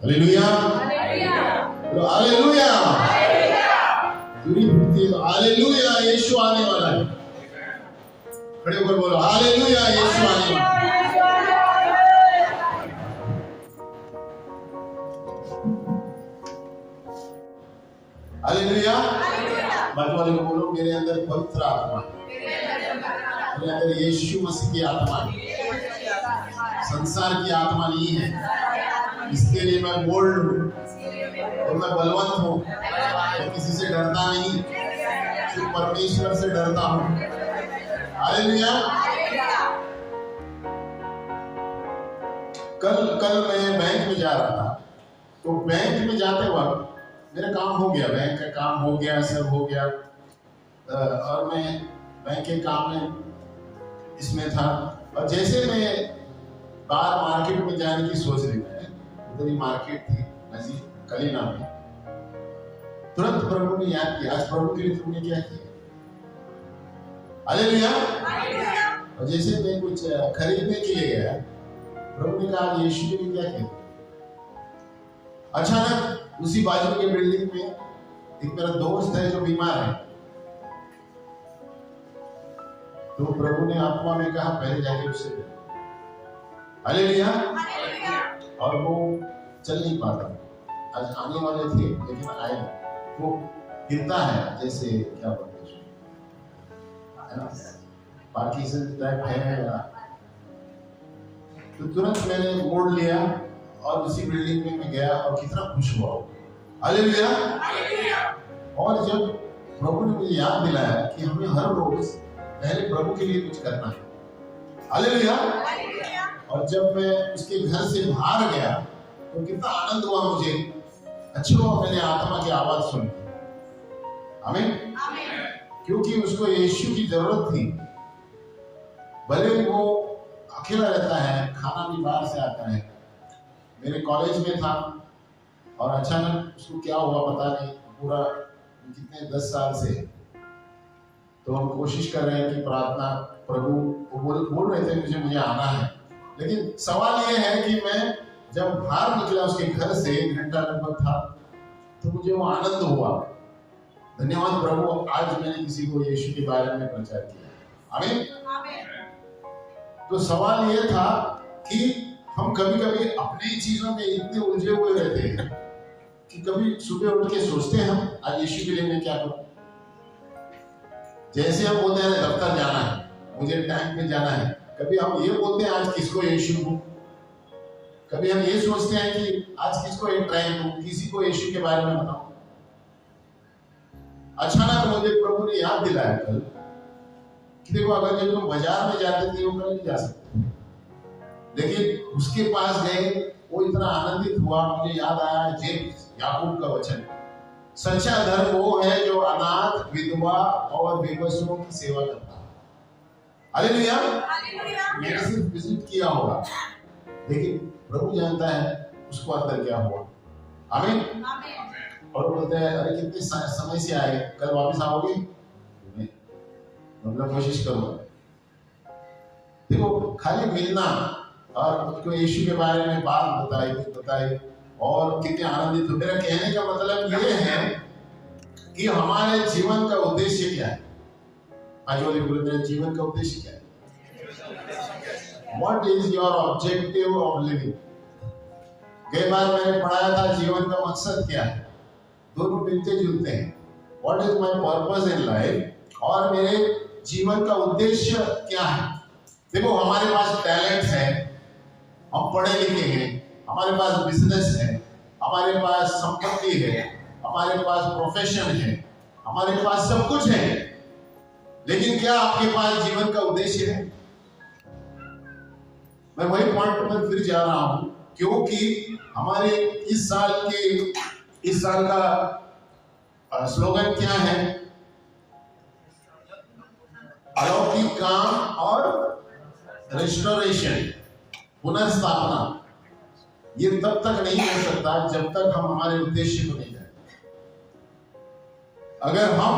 Hallelujah, hallelujah. पूरी भक्ति hallelujah, यीशु आने वाला है। खड़े होकर बोलो हालेलुया, यीशु आने वाला है। हालेलुया। बाजू वाले को बोलो मेरे अंदर पवित्र आत्मा है, मेरे अंदर यीशु मसीह की आत्मा है, संसार की आत्मा नहीं है। इसके लिए मैं बोल्ड हूँ और मैं बलवंत हूँ, मैं किसी से डरता नहीं, सिर्फ परमेश्वर से डरता हूँ। हालेलुया। कल मैं बैंक में जा रहा था, तो बैंक में जाते वक्त मेरा काम हो गया, बैंक का काम हो गया, सब हो गया, और मैं बैंक के काम में इसमें था। और जैसे मैं बाहर मार्केट में जाने की सोच रही थी, उधर ही मार्केट थी नजीक कलीना में, तुरंत प्रभु ने याद किया, आज प्रभु के लिए तुमने क्या किया। हालेलुया। और जैसे मैं कुछ खरीदने के लिए गया, प्रभु ने कहा यीशु के लिए क्या किया। अचानक उसी बाजू के बिल्डिंग में एक मेरा दोस्त है जो बीमार है, तो प्रभु ने आत्मा में कहा पहले जाके उससे हालेलुया। और वो चल नहीं पाता, आज आने वाले थे लेकिन आए नहीं। वो गिरता है, जैसे क्या बोलते हैं पार्किंसन टाइप है। तो तुरंत मैंने मोड़ लिया और उसी बिल्डिंग में मैं गया और कितना खुश हुआ। हालेलुया। और जब प्रभु ने मुझे याद दिलाया कि हमें हर रोज पहले प्रभु के लिए कुछ करना है। हालेलुया। और जब मैं उसके घर से बाहर गया तो कितना आनंद हुआ मुझे, अच्छा हुआ मैंने आत्मा की आवाज सुनी। आमीन। क्योंकि उसको यीशु की जरूरत थी। भले वो अकेला रहता है, खाना भी बाहर से आता है। मेरे कॉलेज में था और अचानक उसको क्या हुआ पता नहीं, पूरा कितने 10 साल से, तो हम कोशिश कर रहे हैं कि प्रार्थना, प्रभु वो बोल रहे थे मुझे आना है, लेकिन सवाल ये है कि मैं जब बाहर निकला उसके घर से, 1 घंटा लगभग था, तो मुझे वो आनंद हुआ। धन्यवाद प्रभु, आज मैंने किसी को यीशु के बारे में प्रचार किया। आमीन। तो सवाल ये था कि हम कभी कभी अपनी चीजों में इतने उलझे हुए रहते हैं कि कभी सुबह उठ के सोचते हैं हम आज यीशु के लिए मैं क्या करूं। जैसे हम बोलते हैं दफ्तर जाना है, मुझे टाइम पे जाना है, कभी हम ये बोलते हैं आज किसको यीशु दूं। कभी हम ये सोचते हैं कि आज किसको एक ट्रायल दूं, किसी को यीशु के बारे में बताऊं। अचानक मुझे प्रभु ने याद दिलाया कल कि देखो, अगर जब तुम बाजार में जाते थे वो कल नहीं जा सकते, लेकिन उसके पास गए, वो इतना आनंदित हुआ। मुझे याद आया जेम्स याकूब का वचन, सच्चा धर्म वो है जो अनाथ, विधवा और बेबसों की सेवा करता है। हालेलुया। मैंने सिर्फ विजिट किया होगा, लेकिन प्रभु जानता है उसको अंदर क्या हुआ। आमीन। और बोलते हैं अरे कितने समय से आए, कल वापस आओगे? मतलब कोशिश करूंगा। देखो, खाली मिलना और उसको यीशु के बारे में बात बताई और कितने आनंदित हो। मेरा कहने का मतलब ये है कि हमारे जीवन का उद्देश्य क्या है। आज वाले बोले मेरे जीवन का उद्देश्य क्या है। What is your objective of living? कई बार मैंने पढ़ाया था जीवन का मकसद क्या है, दोनों मिलते जुलते हैं। What is my purpose in life और मेरे जीवन का उद्देश्य क्या है। देखो, हमारे पास टैलेंट है, हम पढ़े लिखे हैं, हमारे पास बिजनेस है, हमारे पास संपत्ति है, हमारे पास प्रोफेशन है, हमारे पास सब कुछ है, लेकिन क्या आपके पास जीवन का उद्देश्य है? मैं वही पॉइंट पर फिर जा रहा हूं, क्योंकि हमारे इस साल का स्लोगन क्या है? अलौकिक काम और रेस्टोरेशन, पुनर्स्थापना। ये तब तक नहीं हो सकता जब तक हम हमारे उद्देश्य को नहीं जाए। अगर हम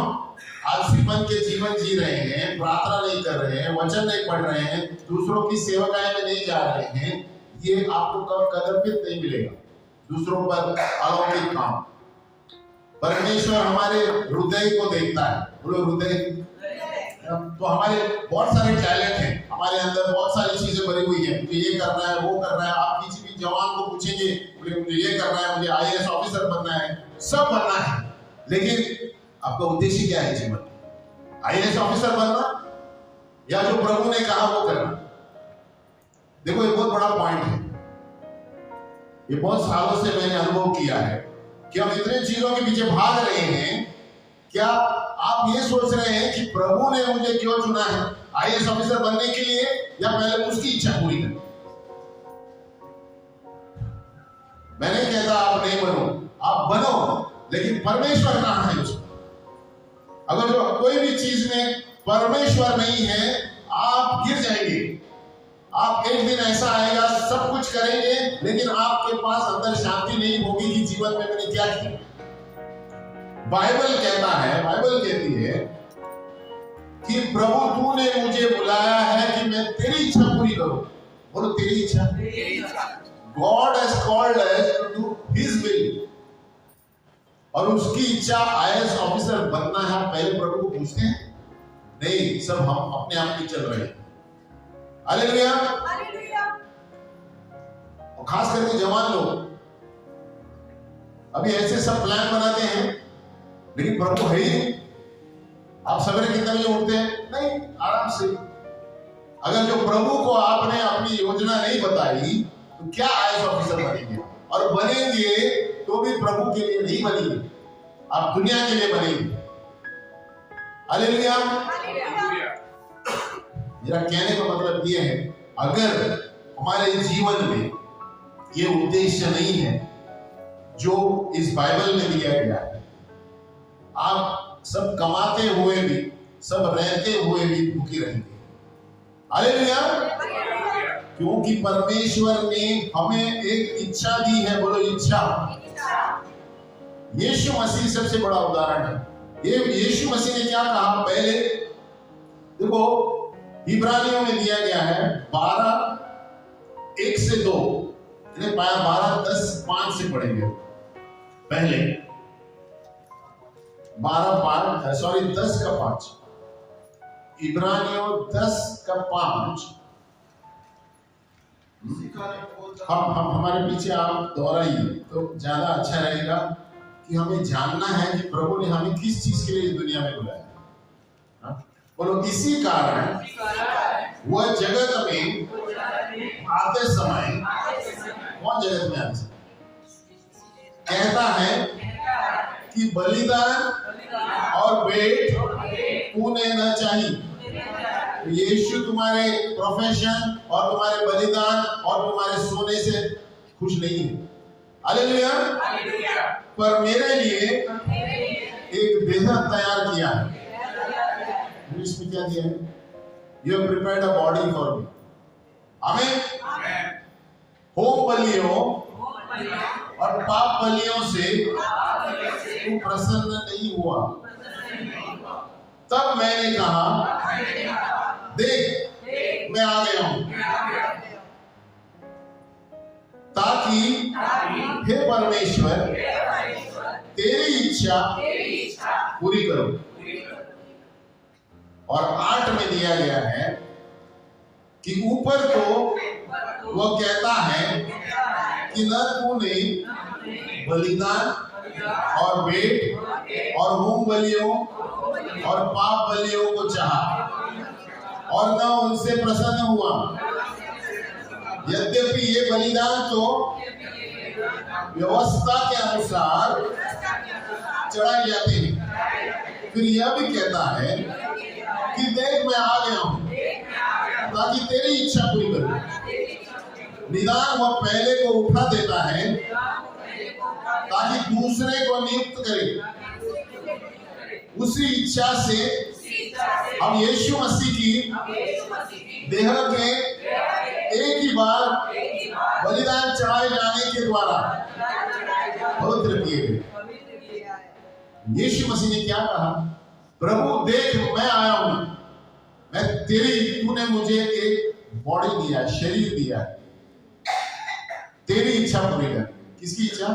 आलसीपन के जीवन जी रहे हैं, प्रार्थना नहीं कर रहे हैं, वचन नहीं पढ़ रहे हैं, दूसरों की सेवकाएं में नहीं जा रहे हैं, ये आपको कदम भी नहीं मिलेगा। दूसरों पर अलौकिक काम। परमेश्वर हमारे हृदय को देखता है। बोलो हृदय। तो हमारे बहुत सारे टैलेंट हैं, हमारे अंदर बहुत सारी चीजें भरी हुई है। मुझे ये करना है, वो करना है। आप किसी भी जवान को पूछेंगे, बोले मुझे ये करना है, मुझे IAS ऑफिसर बनना है, सब बनना है, लेकिन आपका उद्देश्य क्या है जीवन? IAS ऑफिसर बनना या जो प्रभु ने कहा वो करना? देखो ये बहुत बड़ा पॉइंट है। ये बहुत सालों से मैंने अनुभव किया है कि हम इतने चीजों के पीछे भाग रहे हैं। क्या आप ये सोच रहे हैं कि प्रभु ने मुझे क्यों चुना है IAS ऑफिसर बनने के लिए, या पहले उसकी इच्छा पूरी करनी? मैं नहीं कहता आप नहीं बनो, आप बनो, लेकिन परमेश्वर कहां है उसमें? अगर जो कोई भी चीज में परमेश्वर नहीं है, आप गिर जाएंगे। आप एक दिन ऐसा आएगा, सब कुछ करेंगे, लेकिन आपके पास अंदर शांति नहीं होगी कि जीवन में मैंने क्या किया। बाइबल कहता है, बाइबल कहती है कि प्रभु तूने मुझे बुलाया है कि मैं तेरी इच्छा पूरी करूं। बोलो तेरी इच्छा। God has called us to do His will, और उसकी इच्छा IAS ऑफिसर बनना है। पहले प्रभु को पूछते हैं? नहीं, सब हम अपने आप में चल रहे हैं। हालेलुया। और खास करके जवान लोग अभी ऐसे सब प्लान बनाते हैं, लेकिन प्रभु है ही नहीं। आप सवेरे कितने बजे उठते हैं? नहीं, आराम से। अगर जो प्रभु को आपने अपनी योजना नहीं बताई तो क्या IAS ऑफिसर बनेंगे? और बनेंगे तो भी प्रभु के लिए नहीं बनेंगे, आप दुनिया के लिए बनेंगे। हालेलुया। मेरा कहने का मतलब ये है, अगर हमारे जीवन में ये उद्देश्य नहीं है जो इस बाइबल में दिया गया है, आप सब कमाते हुए भी, सब रहते हुए भी दुखी रहेंगे। हालेलुया। क्योंकि परमेश्वर ने हमें एक इच्छा दी है। बोलो इच्छा। यीशु मसीह सबसे बड़ा उदाहरण है। ये यीशु मसीह ने क्या कहा? पहले देखो, इब्रानियों में दिया गया है 12:1 से 2, 12:10-5 से पढ़ेंगे। पहले 10:5 इब्रानियों 10:5। हम हमारे पीछे आप दोहराइए तो ज्यादा अच्छा रहेगा कि हमें जानना है कि प्रभु ने हमें किस चीज के लिए इस दुनिया में बुलाया। बोलो इसी कारण वह जगत में आते समय, कौन जगत में आते समय कहता है कि बलिदान और भेंट तूने न चाहिए। यीशु तुम्हारे प्रोफेशन और तुम्हारे बलिदान और तुम्हारे सोने से खुश नहीं है। हालेलुया। पर मेरे लिए एक बेहद तैयार किया है। इंग्लिश में क्या दिया है? You have prepared a body for me. आमीन। होम बलियों और पाप बलियों से तू प्रसन्न नहीं हुआ। तब मैंने कहा, देख मैं आ गया हूं, ताकि हे परमेश्वर तेरी इच्छा पूरी करो। और 8 में दिया गया है कि ऊपर तो वह कहता है कि न तूने बलिदान और भेंट और होम बलियों और पाप बलियों को चाहा और न उनसे प्रसन्न हुआ। यद्यपि ये बलिदान तो व्यवस्था के अनुसार चढ़ाई जाती है। फिर यह भी कहता है कि देख मैं आ गया हूं ताकि तेरी इच्छा पूरी करूं। निदान वह पहले को उठा देता है ताकि दूसरे को नियुक्त करे। उसी इच्छा से हम यीशु मसीह की देह के एक ही बार बलिदान चढ़ाए जाने के द्वारा पवित्र किए गए। यीशु मसीह ने क्या कहा? प्रभु देख मैं आया हूं, मैं तूने मुझे एक बॉडी दिया, शरीर दिया, तेरी इच्छा पूरी कर। किसकी इच्छा?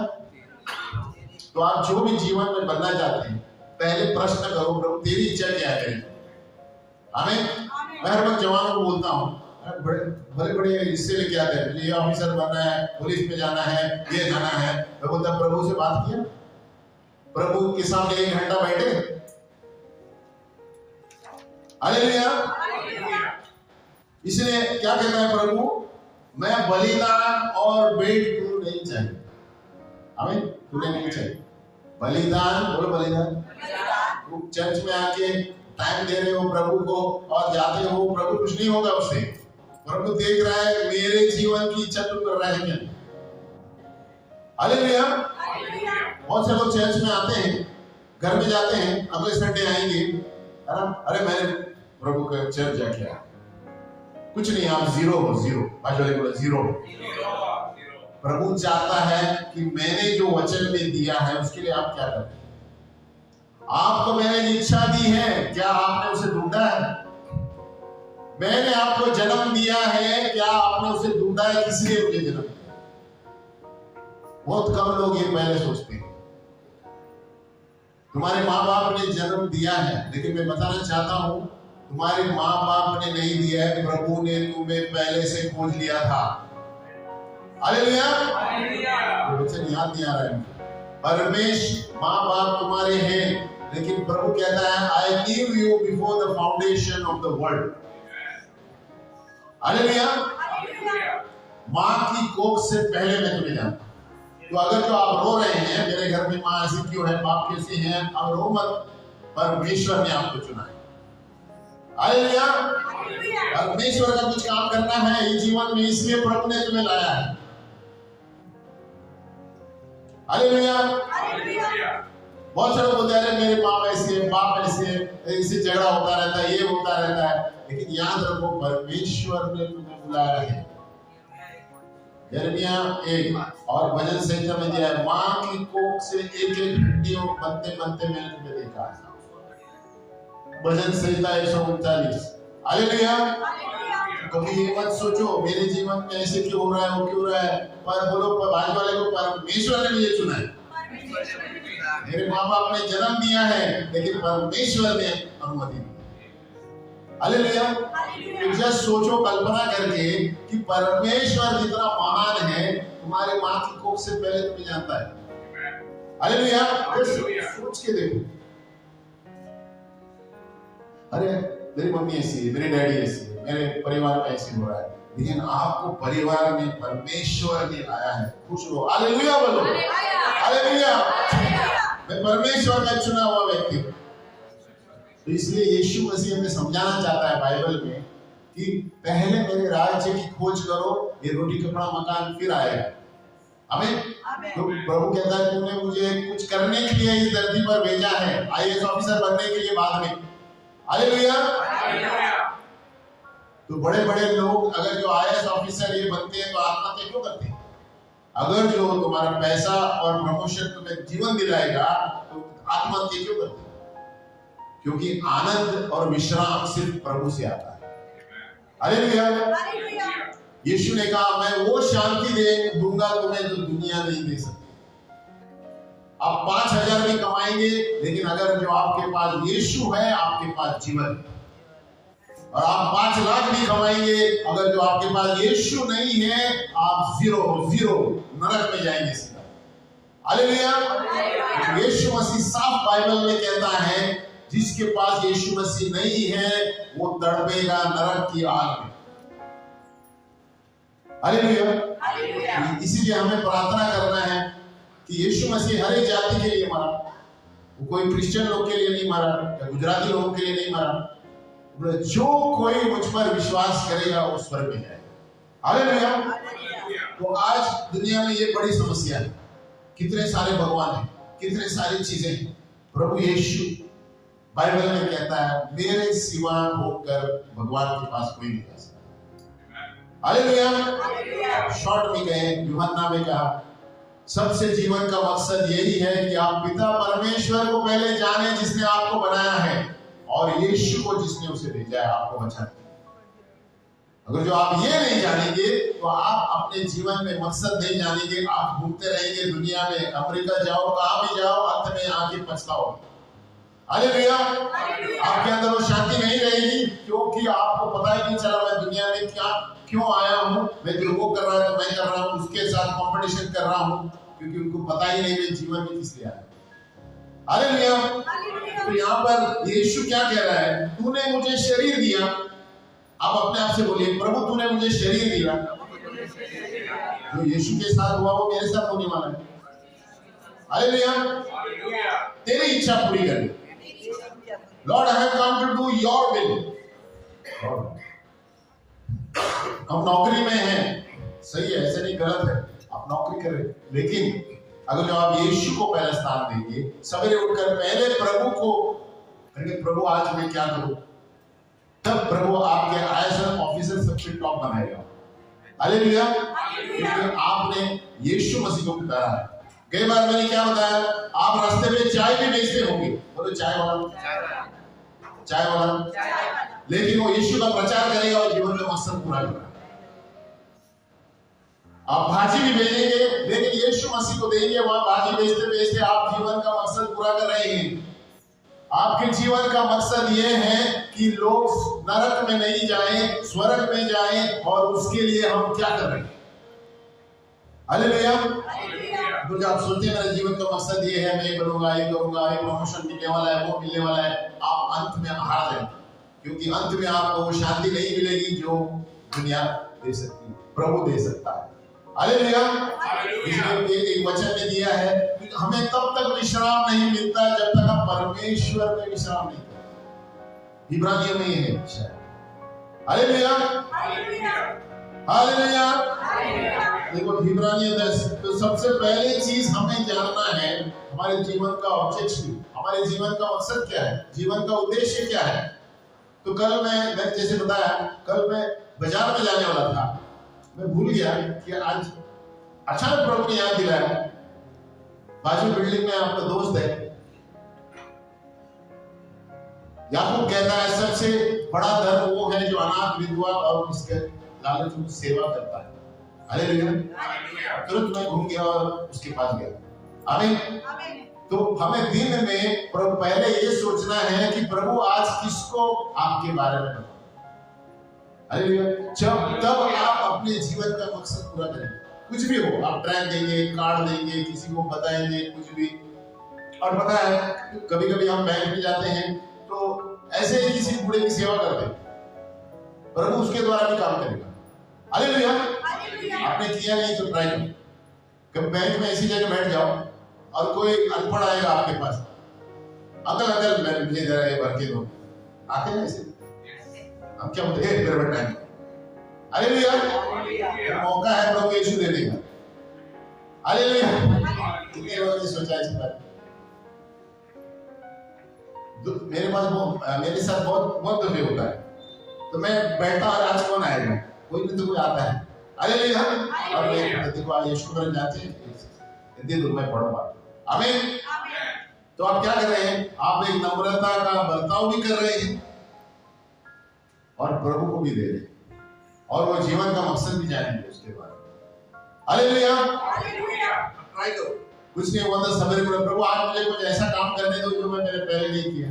तो आप जो भी जीवन में बनना चाहते हैं, पहले प्रश्न करो, प्रभु तेरी इच्छा क्या है? आमीन। मैं हर वक्त जवानों को बोलता हूँ, बड़े बड़े हिस्से लेके आते हैं, ये ऑफिसर बनना है, पुलिस में जाना है, ये जाना है। मैं बोलता प्रभु से बात किया? प्रभु के सामने 1 घंटा बैठे? हालेलुया। इसलिए क्या कहता है प्रभु? मैं बलिदान और भेंट तू नहीं चाहिए। आमीन। तुझे नहीं चाहिए बलिदान। बोलो बलिदान। तुम चर्च में आके टाइम दे रहे हो प्रभु को और जाते हो, प्रभु कुछ नहीं होगा उससे। प्रभु देख रहा है मेरे जीवन की इच्छा तुम कर रहा है क्या? हालेलुया। बहुत से लोग चर्च में आते हैं, घर में जाते हैं, अगले संडे आएंगे, है ना, अरे मैंने प्रभु के चर्च जाके आया, कुछ नहीं, आप जीरो हो, जीरो। बाजू वाले बोलो जीरो। प्रभु चाहता है कि मैंने जो वचन में दिया है उसके लिए आप क्या करें। आपको मैंने इच्छा दी है, क्या आपने उसे ढूंढा है? मैंने आपको जन्म दिया है, क्या आपने उसे ढूंढा है? किस लिए मुझे जन्म दिया? बहुत कम लोग ये पहले सोचते हैं। तुम्हारे माँ बाप ने जन्म दिया है, लेकिन मैं बताना चाहता हूं तुम्हारे माँ बाप ने नहीं दिया है, प्रभु ने तुम्हें पहले से खोज लिया था। हालेलुया। वचन याद नहीं आ रहा है। परमेश्वर माँ बाप तुम्हारे हैं, लेकिन प्रभु कहता है I knew you before the foundation of the world. Hallelujah. माँ की कोख से पहले मैं तुम्हें जानता। तो अगर जो आप रो रहे हैं मेरे घर में माँ ऐसी क्यों है, बाप कैसे हैं, अब रो मत। परमेश्वर ने आपको चुना है। हालेलुया। परमेश्वर का कुछ काम करना है ये जीवन में, इसलिए प्रभु ने तुम्हें लाया है। हालेलुया। बहुत सारे बोलते हैं मेरे बाप ऐसे, बाप ऐसे, इससे झगड़ा होता रहता है, ये होता रहता है, लेकिन याद रखो परमेश्वर ने तुम्हें बुलाया है। यिर्मयाह 1 और भजन संहिता में दिया है, माँ की कोख से एक एक हड्डियों बनते बनते मैंने तुम्हें देखा है। भजन संहिता 139। हालेलुया। कभी ये मत सोचो मेरे जीवन में ऐसे क्यों हो रहा है, वो क्यों हो रहा है, पर बोलो बाजू वाले को परमेश्वर ने मुझे चुना है। मेरे माँ बाप ने जन्म दिया है, लेकिन परमेश्वर ने अनुमति दी। हालेलुया। तो जस्ट सोचो कल्पना करके कि परमेश्वर जितना महान है, तुम्हारे माँ की कोख से पहले तुम्हें जानता है। हालेलुया। सोच के देखो, अरे मेरी मम्मी ऐसी है, मेरे डैडी ऐसी है, मेरे परिवार में ऐसी हो रहा है, लेकिन आपको परिवार में परमेश्वर ने लाया है। खुश रहो। हालेलुया बोलो। हालेलुया। मैं परमेश्वर का चुना हुआ व्यक्ति हूं। तो इसलिए यीशु मसीह हमें समझाना चाहता है बाइबल में कि पहले मेरे राज्य की खोज करो, ये रोटी कपड़ा मकान फिर आएगा। आमीन। तो प्रभु कहता है तूने मुझे कुछ करने के लिए इस धरती पर भेजा है, आईएएस ऑफिसर बनने के लिए बाद में। हालेलुया। तो बड़े बड़े लोग अगर जो आईएएस ऑफिसर ये बनते हैं तो आत्महत्या क्यों करते हैं? अगर जो तुम्हारा पैसा और प्रमोशन तुम्हें जीवन दिलाएगा तो आत्महत्या क्यों करते हैं? क्योंकि आनंद और विश्राम सिर्फ प्रभु से आता है। हालेलुया। यीशु ने कहा मैं वो शांति दूंगा तुम्हें जो दुनिया नहीं दे सकती। आप 5,000 भी कमाएंगे, लेकिन अगर जो आपके पास यीशु है आपके पास जीवन है। और आप 5 लाख भी कमाएंगे, अगर जो आपके पास यीशु नहीं है आप जीरो नरक में जाएंगे सीधा। हालेलुया। यीशु मसीह साफ बाइबल में कहता है जिसके पास यीशु मसीह नहीं है वो तड़पेगा नरक की आग में। हालेलुया। इसीलिए हमें प्रार्थना करना है कि यीशु मसीह हर एक जाति के लिए मरा, वो कोई क्रिश्चियन लोग के लिए नहीं मरा या गुजराती लोगों के लिए नहीं मरा। जो कोई मुझ पर विश्वास करेगा वो स्वर्ग में जाएगा। हालेलुया। तो आज दुनिया में ये बड़ी समस्या है, कितने सारे भगवान हैं, कितने सारी चीजें हैं। प्रभु यीशु बाइबल में कहता है मेरे सिवा होकर भगवान के पास कोई नहीं जा सकता। हालेलुया। शॉर्ट में कहे, यूहन्ना में कहा सबसे जीवन का मकसद यही है कि आप पिता परमेश्वर को पहले जाने जिसने आपको बनाया है और यीशु को जिसने उसे भेजा है आपको बचाने। अगर जो आप ये नहीं जानेंगे तो आप अपने जीवन में मकसद नहीं जानेंगे। आप घूमते रहेंगे दुनिया में, अमेरिका जाओ, कहां भी जाओ, अंत में आके पछताओगे। हालेलुया। आपके अंदर वो शांति नहीं रहेगी, क्योंकि आपको पता ही नहीं चला मैं दुनिया में क्या क्यों आया हूँ। मैं जो वो कर रहा है तो मैं कर रहा हूँ, उसके साथ कंपटीशन कर रहा हूँ, क्योंकि उनको पता ही नहीं मैं जीवन में किस लिए आया। हालेलुया। तो यहाँ पर यीशु क्या कह रहा है? तूने मुझे शरीर दिया। आप अपने आप से बोलिए, प्रभु तूने मुझे शरीर दिया। जो यीशु के साथ हुआ वो मेरे साथ होने वाला है। हालेलुया। तेरी इच्छा पूरी करनी। Lord I have come to do your will. हम नौकरी में हैं, सही है, ऐसे नहीं, गलत है, आप नौकरी करें, लेकिन अगर जो आप यीशु को पहला स्थान देंगे, सवेरे उठकर पहले प्रभु को कहेंगे, प्रभु आज मैं क्या करूं, तब प्रभु आपके आईएएस ऑफिसर सबसे टॉप बनाएगा। हालेलुया। क्योंकि आपने यीशु मसीह को पुकारा है। कई बार मैंने क्या बताया, आप रास्ते में चाय भी बेचते होंगे, बोलो चाय वाला, लेकिन वो यीशु का प्रचार करेगा और जीवन में मकसद पूरा करेगा। आप भाजी भी भेजेंगे, लेकिन यीशु मसीह को देंगे, वहां भाजी बेचते बेचते आप जीवन का मकसद पूरा कर रहे हैं। आपके जीवन का मकसद यह है कि लोग नरक में नहीं जाएं, स्वर्ग में जाएं, और उसके लिए हम क्या कर रहे हैं? हालेलुया। तो आप सोचते हैं मेरे जीवन का मकसद ये है, मैं ये करूंगा, ये करूंगा, ये प्रमोशन मिलने वाला है, वो मिलने वाला है, आप अंत में हार जाएंगे, क्योंकि अंत में आपको वो शांति नहीं मिलेगी जो दुनिया दे सकती है, प्रभु दे सकता है। हालेलुया। इसलिए एक वचन में दिया है कि हमें तब तक विश्राम नहीं मिलता जब तक हम परमेश्वर में विश्राम नहीं करते। इब्रानियों में ये है शायद। हालेलुया। हालेलुया। देखो इब्रानियों 10, तो सबसे पहली चीज हमें जानना है हमारे जीवन का ऑब्जेक्टिव, हमारे जीवन का मकसद क्या है, जीवन का उद्देश्य क्या है। तो कल मैंने जैसे बताया, कल मैं बाजार में जाने वाला था, मैं भूल गया कि आज अचानक प्रभु ने याद दिलाया, बाजू बिल्डिंग में आपका दोस्त है, याकूब कहता है सबसे बड़ा धर्म वो है जो अनाथ, विधवा और उसके लालच की सेवा करता है। हालेलुया। तुरंत मैं घूम गया और उसके पास गया। आमीन। तो हमें दिन में प्रभु पहले ये सोचना है कि प्रभु आज किसको आपके बारे में बताओ। जब तब आप अपने जीवन का मकसद पूरा करेंगे। कुछ भी हो, आप ट्रैक देंगे, कार्ड देंगे, किसी को बताएंगे, कुछ भी। और पता है कभी कभी हम बैंक में जाते हैं तो ऐसे ही किसी बूढ़े की सेवा करते हैं, प्रभु उसके द्वारा भी काम करेगा। हालेलुया। आपने किया नहीं तो ट्राई करो। कभी बैंक में ऐसी जगह बैठ जाओ और कोई अनपढ़ आएगा आपके पास, अंकल मुझे जरा ये भर के दो, आते हैं ऐसे, हम क्या बोलते हैं, मेरे बेटा है। हालेलुया। मौका है प्रभु यीशु देने का। हालेलुया। कितने लोगों ने सोचा इस बात? मेरे साथ बहुत दफे होता है, तो मैं बैठा और आज कौन आएगा, कोई नहीं तो कोई आता है। हालेलुया। और मैं देखो आज यीशु करने जाते हैं, दे दो मैं पढ़ूंगा। आमीन। तो आप क्या कर रहे हैं? आप एक नम्रता का बर्ताव भी कर रहे हैं और प्रभु को भी दे रहे हैं, और वो जीवन का मकसद भी जानेंगे उसके बाद। हालेलुया। ट्राई करो। कुछ नहीं हुआ तो सवेरे बोलो, प्रभु आज मुझे कुछ ऐसा काम करने दो जो मैं पहले नहीं किया।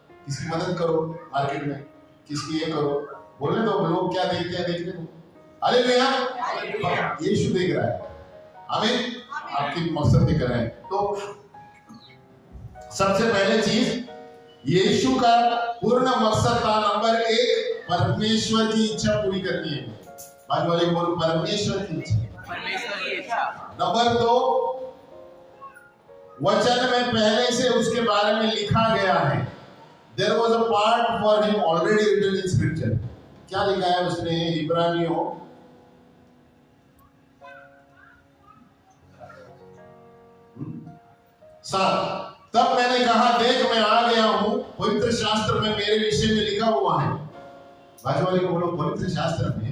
किसी की मदद करो मार्केट में, किसकी ये करो, बोलने दो, लोग क्या देखते हैं देखने दो। हालेलुया। यीशु देख रहा है। आमीन। आपकी मकसद भी कर रहे हैं। तो सबसे पहले चीज यीशु का पूर्ण मकसद था, नंबर 1 परमेश्वर की इच्छा पूरी करनी है। बाजू वाले को बोलो परमेश्वर की इच्छा। नंबर 2 वचन में पहले से उसके बारे में लिखा गया है। There was a part for him already written in scripture. क्या लिखा है उसने? इब्रानियों 7। तब मैंने कहा देख मैं आ गया हूं, पवित्र शास्त्र में मेरे विषय में लिखा हुआ है। बाजू वाले को बोलो पवित्र शास्त्र में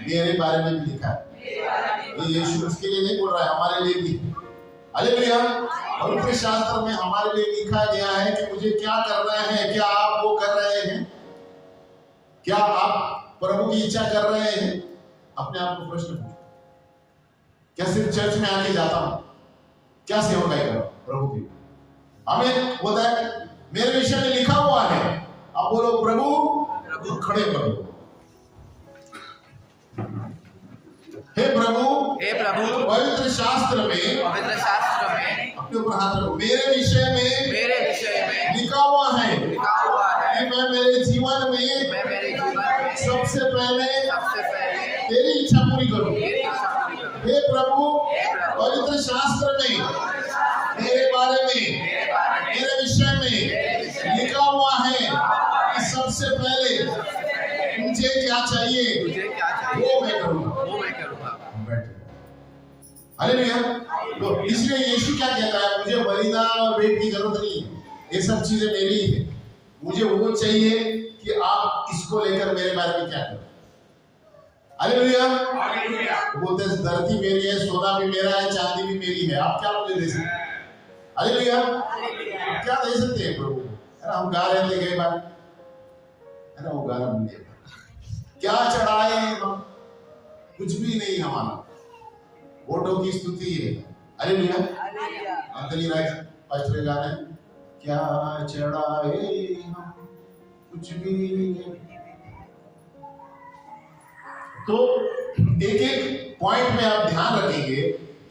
मेरे बारे में भी लिखा है। ये यीशु उसके लिए नहीं बोल रहा है, हमारे लिए भी। हालेलुया। पवित्र शास्त्र में हमारे लिए लिखा गया है कि मुझे क्या करना है, क्या आप वो कर रहे हैं। क्या आप प्रभु की इच्छा कर रहे हैं? अपने आप को प्रश्न पूछो। क्या सिर्फ चर्च में आके जाता हूं? क्या सेवकाई करो प्रभु की? हमें बोलता है मेरे विषय में लिखा हुआ है। आप बोलो प्रभु, खड़े करो। हे प्रभु, पवित्र शास्त्र में अपने ऊपर हाथ रखो। मेरे विषय में लिखा हुआ है कि मैं मेरे जीवन में सबसे पहले तेरी इच्छा पूरी करूं। हे प्रभु, पवित्र शास्त्र में मेरे बारे में, मेरे विषय में लिखा हुआ है कि सबसे पहले मुझे क्या चाहिए वो मैं करूंगा। हालेलुया। तो इसलिए यीशु क्या कहता है, मुझे बलिदान और भेंट की जरूरत नहीं है, ये सब चीजें मेरी ही है। मुझे वो चाहिए कि आप इसको लेकर मेरे बारे में क्या करो। हालेलुया। बोलते हैं धरती मेरी है, सोना भी मेरा है, चांदी भी मेरी है, आप क्या मुझे दे सकते हैं? हालेलुया। क्या दे सकते हैं प्रभु? हम गा रहे थे कई बार, है ना, वो गाना भूल गया, क्या चढ़ाए हम, कुछ भी नहीं हमारा, वोटों की स्तुति है। हालेलुया। अंतली राय पास्टर गाना है, क्या चढ़ाए हम, कुछ भी नहीं। तो एक एक पॉइंट में आप ध्यान रखेंगे।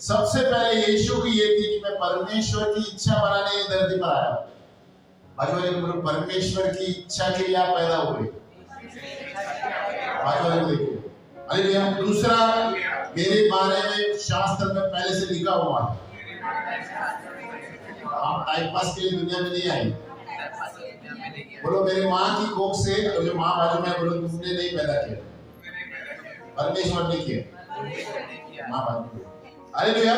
सबसे पहले यीशु की ये थी कि मैं परमेश्वर की इच्छा बनाने धरती पर आया। बाजू वाले को, परमेश्वर की इच्छा के लिए आप पैदा हुए। बाजू वाले को देखिए। हालेलुया। दूसरा, मेरे बारे में शास्त्र में पहले से लिखा हुआ है। आप टाइम पास के लिए दुनिया में नहीं आई। बोलो मेरे माँ की कोख से, और जो माँ बाजू में, बोलो तुमने नहीं पैदा किया, परमेश्वर ने किया। माँ बाजू में। हालेलुया।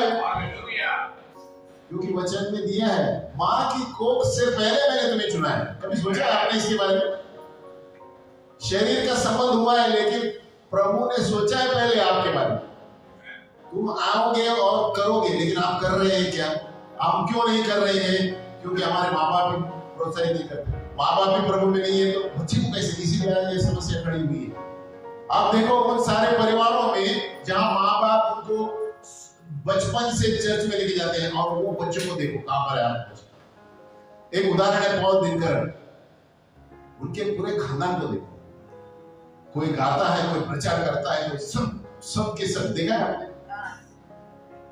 क्योंकि वचन में दिया है, माँ की कोख से पहले मैंने तुम्हें चुना है। कभी सोचा आपने इसके बारे में? शरीर का संबंध हुआ है, लेकिन प्रभु ने सोचा है पहले आपके बारे में। तुम आओगे और करोगे, लेकिन आप कर रहे हैं क्या? आप क्यों नहीं कर रहे हैं? क्योंकि हमारे माँ बाप भी प्रोत्साहित नहीं करते। माँ बाप भी प्रभु में नहीं है, तो बच्चे को कैसे? इसीलिए ये समस्या खड़ी हुई है। आप देखो उन सारे परिवारों में जहां माँ बाप उनको बचपन से चर्च में लेके जाते हैं, और वो बच्चों को देखो कहां पर है। एक उदाहरण है पॉल दिनकर, उनके पूरे खानदान को देखो। कोई गाता है, कोई प्रचार करता है, कोई सब के सब देखा है आपने?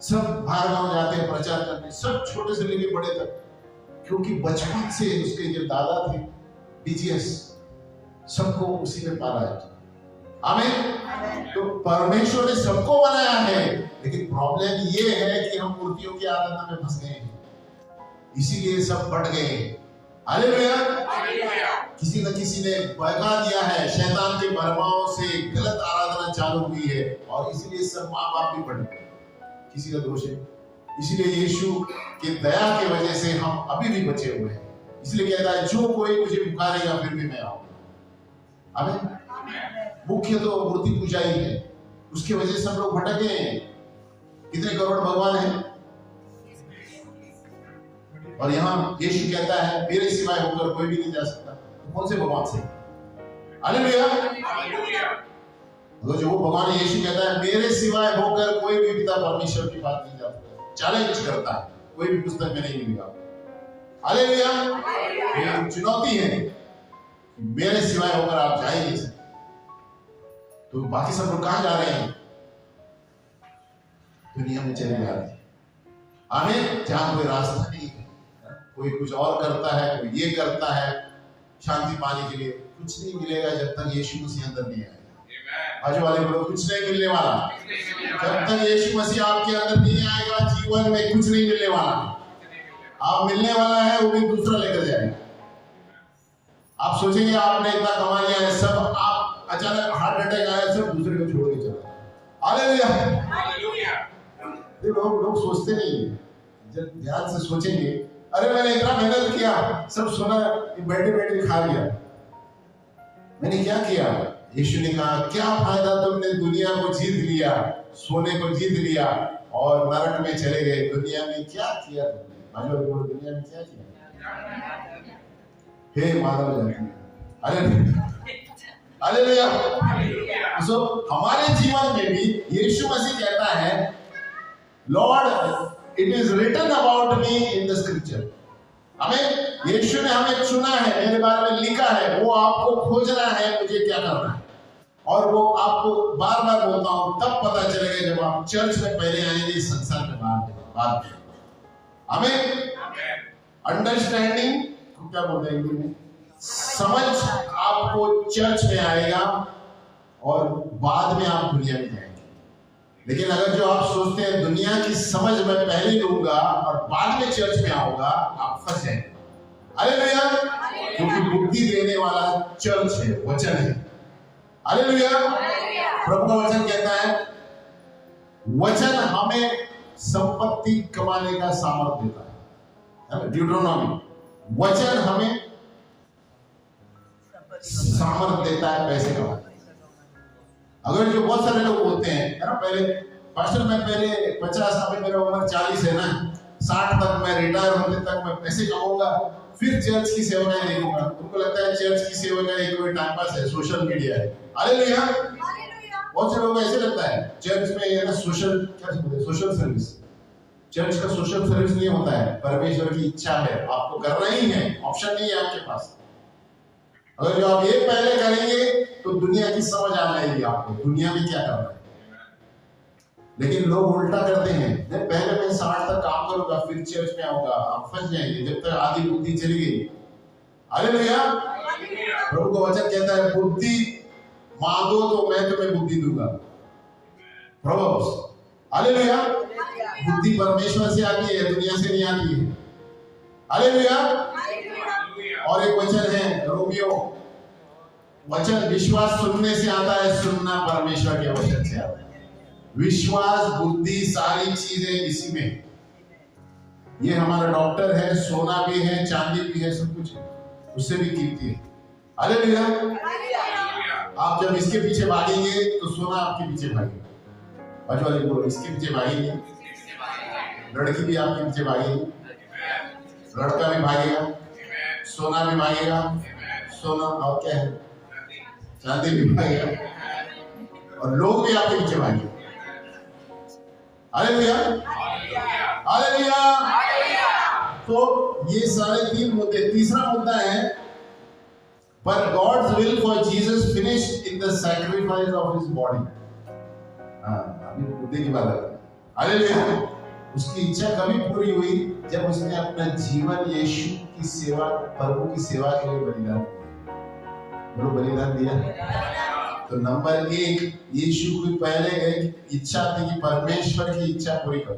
सब बाहर गांव जाते हैं प्रचार करने, सब छोटे से लेके बड़े तक, क्योंकि बचपन से उसके जो दादा थे बीजीएस, सबको उसी में पाला है। आमीन। तो परमेश्वर ने सबको बनाया है, लेकिन प्रॉब्लम ये है कि हम मूर्तियों की आराधना में फंस गए हैं, इसीलिए सब बढ़ गए। हालेलुया। किसी न किसी ने बहका दिया है, शैतान के भरमाओं से गलत आराधना चालू हुई है, और इसीलिए सब माँ बाप भी बढ़ गए। किसी का दोष है? इसीलिए यीशु की दया की वजह से हम अभी भी बचे हुए हैं। इसलिए कहता है जो कोई मुझे पुकारेगा फिर भी मैं आऊंगा। आमीन। मुख्य तो मूर्ति पूजा ही है, उसकी वजह से हम लोग भटक गए हैं। कितने करोड़ भगवान हैं, और यहाँ यीशु कहता है मेरे सिवाय होकर कोई भी नहीं जा सकता। तो कौन से भगवान से? हालेलुया। तो जो भगवान यीशु कहता है मेरे सिवाय होकर कोई भी पिता परमेश्वर की बात नहीं जा सकता, चैलेंज करता है, कोई भी पुस्तक में नहीं मिलेगा। हालेलुया। चुनौती है, मेरे सिवाय होकर आप जा ही नहीं सकते। तो बाकी सब लोग कहां जा रहे हैं? दुनिया में चले जा रहे हैं। आमीन। जहां कोई रास्ता नहीं है, कोई कुछ और करता है, कोई ये करता है शांति पाने के लिए। कुछ नहीं मिलेगा जब तक यीशु मसीह अंदर नहीं आएगा। बाजू वाले बोलो कुछ नहीं मिलने वाला जब तक यीशु मसीह आपके अंदर नहीं आएगा। जीवन में कुछ नहीं मिलने वाला। आप मिलने वाला है वो भी दूसरा लेकर जाएगा। आप सोचेंगे आपने इतना कमा लिया है, सब आप अचानक हार्ट अटैक आया, सब दूसरे को छोड़ के चला। हालेलुया। लोग सोचते नहीं है, जब ध्यान से सोचेंगे, अरे मैंने इतना मेहनत किया, सब सोना बैठे बैठे खा लिया, मैंने क्या किया? यीशु ने कहा क्या फायदा तुमने दुनिया को जीत लिया, सोने को जीत लिया और नरक में चले गए। दुनिया में क्या किया तुमने? दुनिया में क्या किया? हे मानव जाति, अरे हालेलुया। सो हमारे जीवन में भी यीशु मसीह कहता है, Lord it is written about me in the scripture. हमें यीशु ने हमें चुना है, मेरे बारे में लिखा है, वो आपको खोजना है मुझे क्या करना है। और वो आपको बार बार बोलता हूं, तब पता चलेगा जब आप चर्च में पहले आएंगे, संसार में बाद में। हमें अंडरस्टैंडिंग क्या बोलते हैं हिंदी में, समझ आपको चर्च में आएगा और बाद में आप दुनिया में जाएंगे। लेकिन अगर जो आप सोचते हैं दुनिया की समझ मैं पहले लूंगा और बाद में चर्च में आऊंगा, आप फंस जाएंगे। हालेलुया। क्योंकि बुद्धि देने वाला चर्च है, वचन है। हालेलुया। प्रभु का वचन कहता है, वचन हमें संपत्ति कमाने का सामर्थ्य देता है। ड्यूटरोनॉमी, वचन हमें सामर्थ्य देता है पैसे कमाने। अगर जो बहुत सारे लोग बोलते हैं है ना, पहले पास्टर मैं पहले 50, अभी मेरा उम्र 40 है ना, 60 तक मैं रिटायर होने तक मैं पैसे कमाऊंगा, फिर चर्च की सेवा में देखूंगा। उनको लगता है चर्च की सेवा का एक कोई टाइम पास है, सोशल मीडिया है। हालेलुया। बहुत से लोगों को ऐसे लगता है चर्च में ये ना सोशल, क्या बोलते हैं, सोशल सर्विस। चर्च का सोशल सर्विस नहीं होता है, परमेश्वर की इच्छा है, आपको करना ही है, ऑप्शन नहीं है आपके पास। अगर जो आप ये पहले करेंगे तो दुनिया की समझ आ जाएगी आपको, दुनिया में क्या करना है। लेकिन लोग उल्टा करते हैं, पहले मैं 60 तक काम करूंगा फिर चर्च में आऊंगा। आप फंस जाएंगे जब तक आधी बुद्धि चली गई। हालेलुया। प्रभु का वचन कहता है, बुद्धि मांगो तो मैं तुम्हें बुद्धि दूंगा। प्रोवर्ब्स। हालेलुया। बुद्धि परमेश्वर से आती है, दुनिया से नहीं आती है। हालेलुया। और एक वचन है रोमियो, वचन विश्वास सुनने से आता है, सुनना परमेश्वर के वचन से आता है। विश्वास, बुद्धि, सारी चीजें इसी में। ये हमारा डॉक्टर है, सोना भी है, चांदी भी है, सब कुछ है, उससे भी कीमती है। हालेलुया। आप जब इसके पीछे भागेंगे तो सोना आपके पीछे भागेगा। बाजू बोलो, इसके पीछे भागेंगे, लड़की भी आपके पीछे भागेगी, लड़का भी भागेगा, सोना भी भागेगा, सोना और क्या है, चांदी भी भागेगा, और लोग भी आपके पीछे भागेंगे। हालेलुया। हालेलुया। तो ये सारे 3 मुद्दे। तीसरा मुद्दा है, पर God's will for Jesus finished in the sacrifice of his body. अभी मुद्दे की बात है। हालेलुया। उसकी इच्छा कभी पूरी हुई जब उसने अपना जीवन यीशु की सेवा, प्रभु की सेवा के लिए बलिदान दिया। बोलो बलिदान दिया। तो नंबर 1, यीशु की पहले एक इच्छा थी कि परमेश्वर की इच्छा पूरी कर।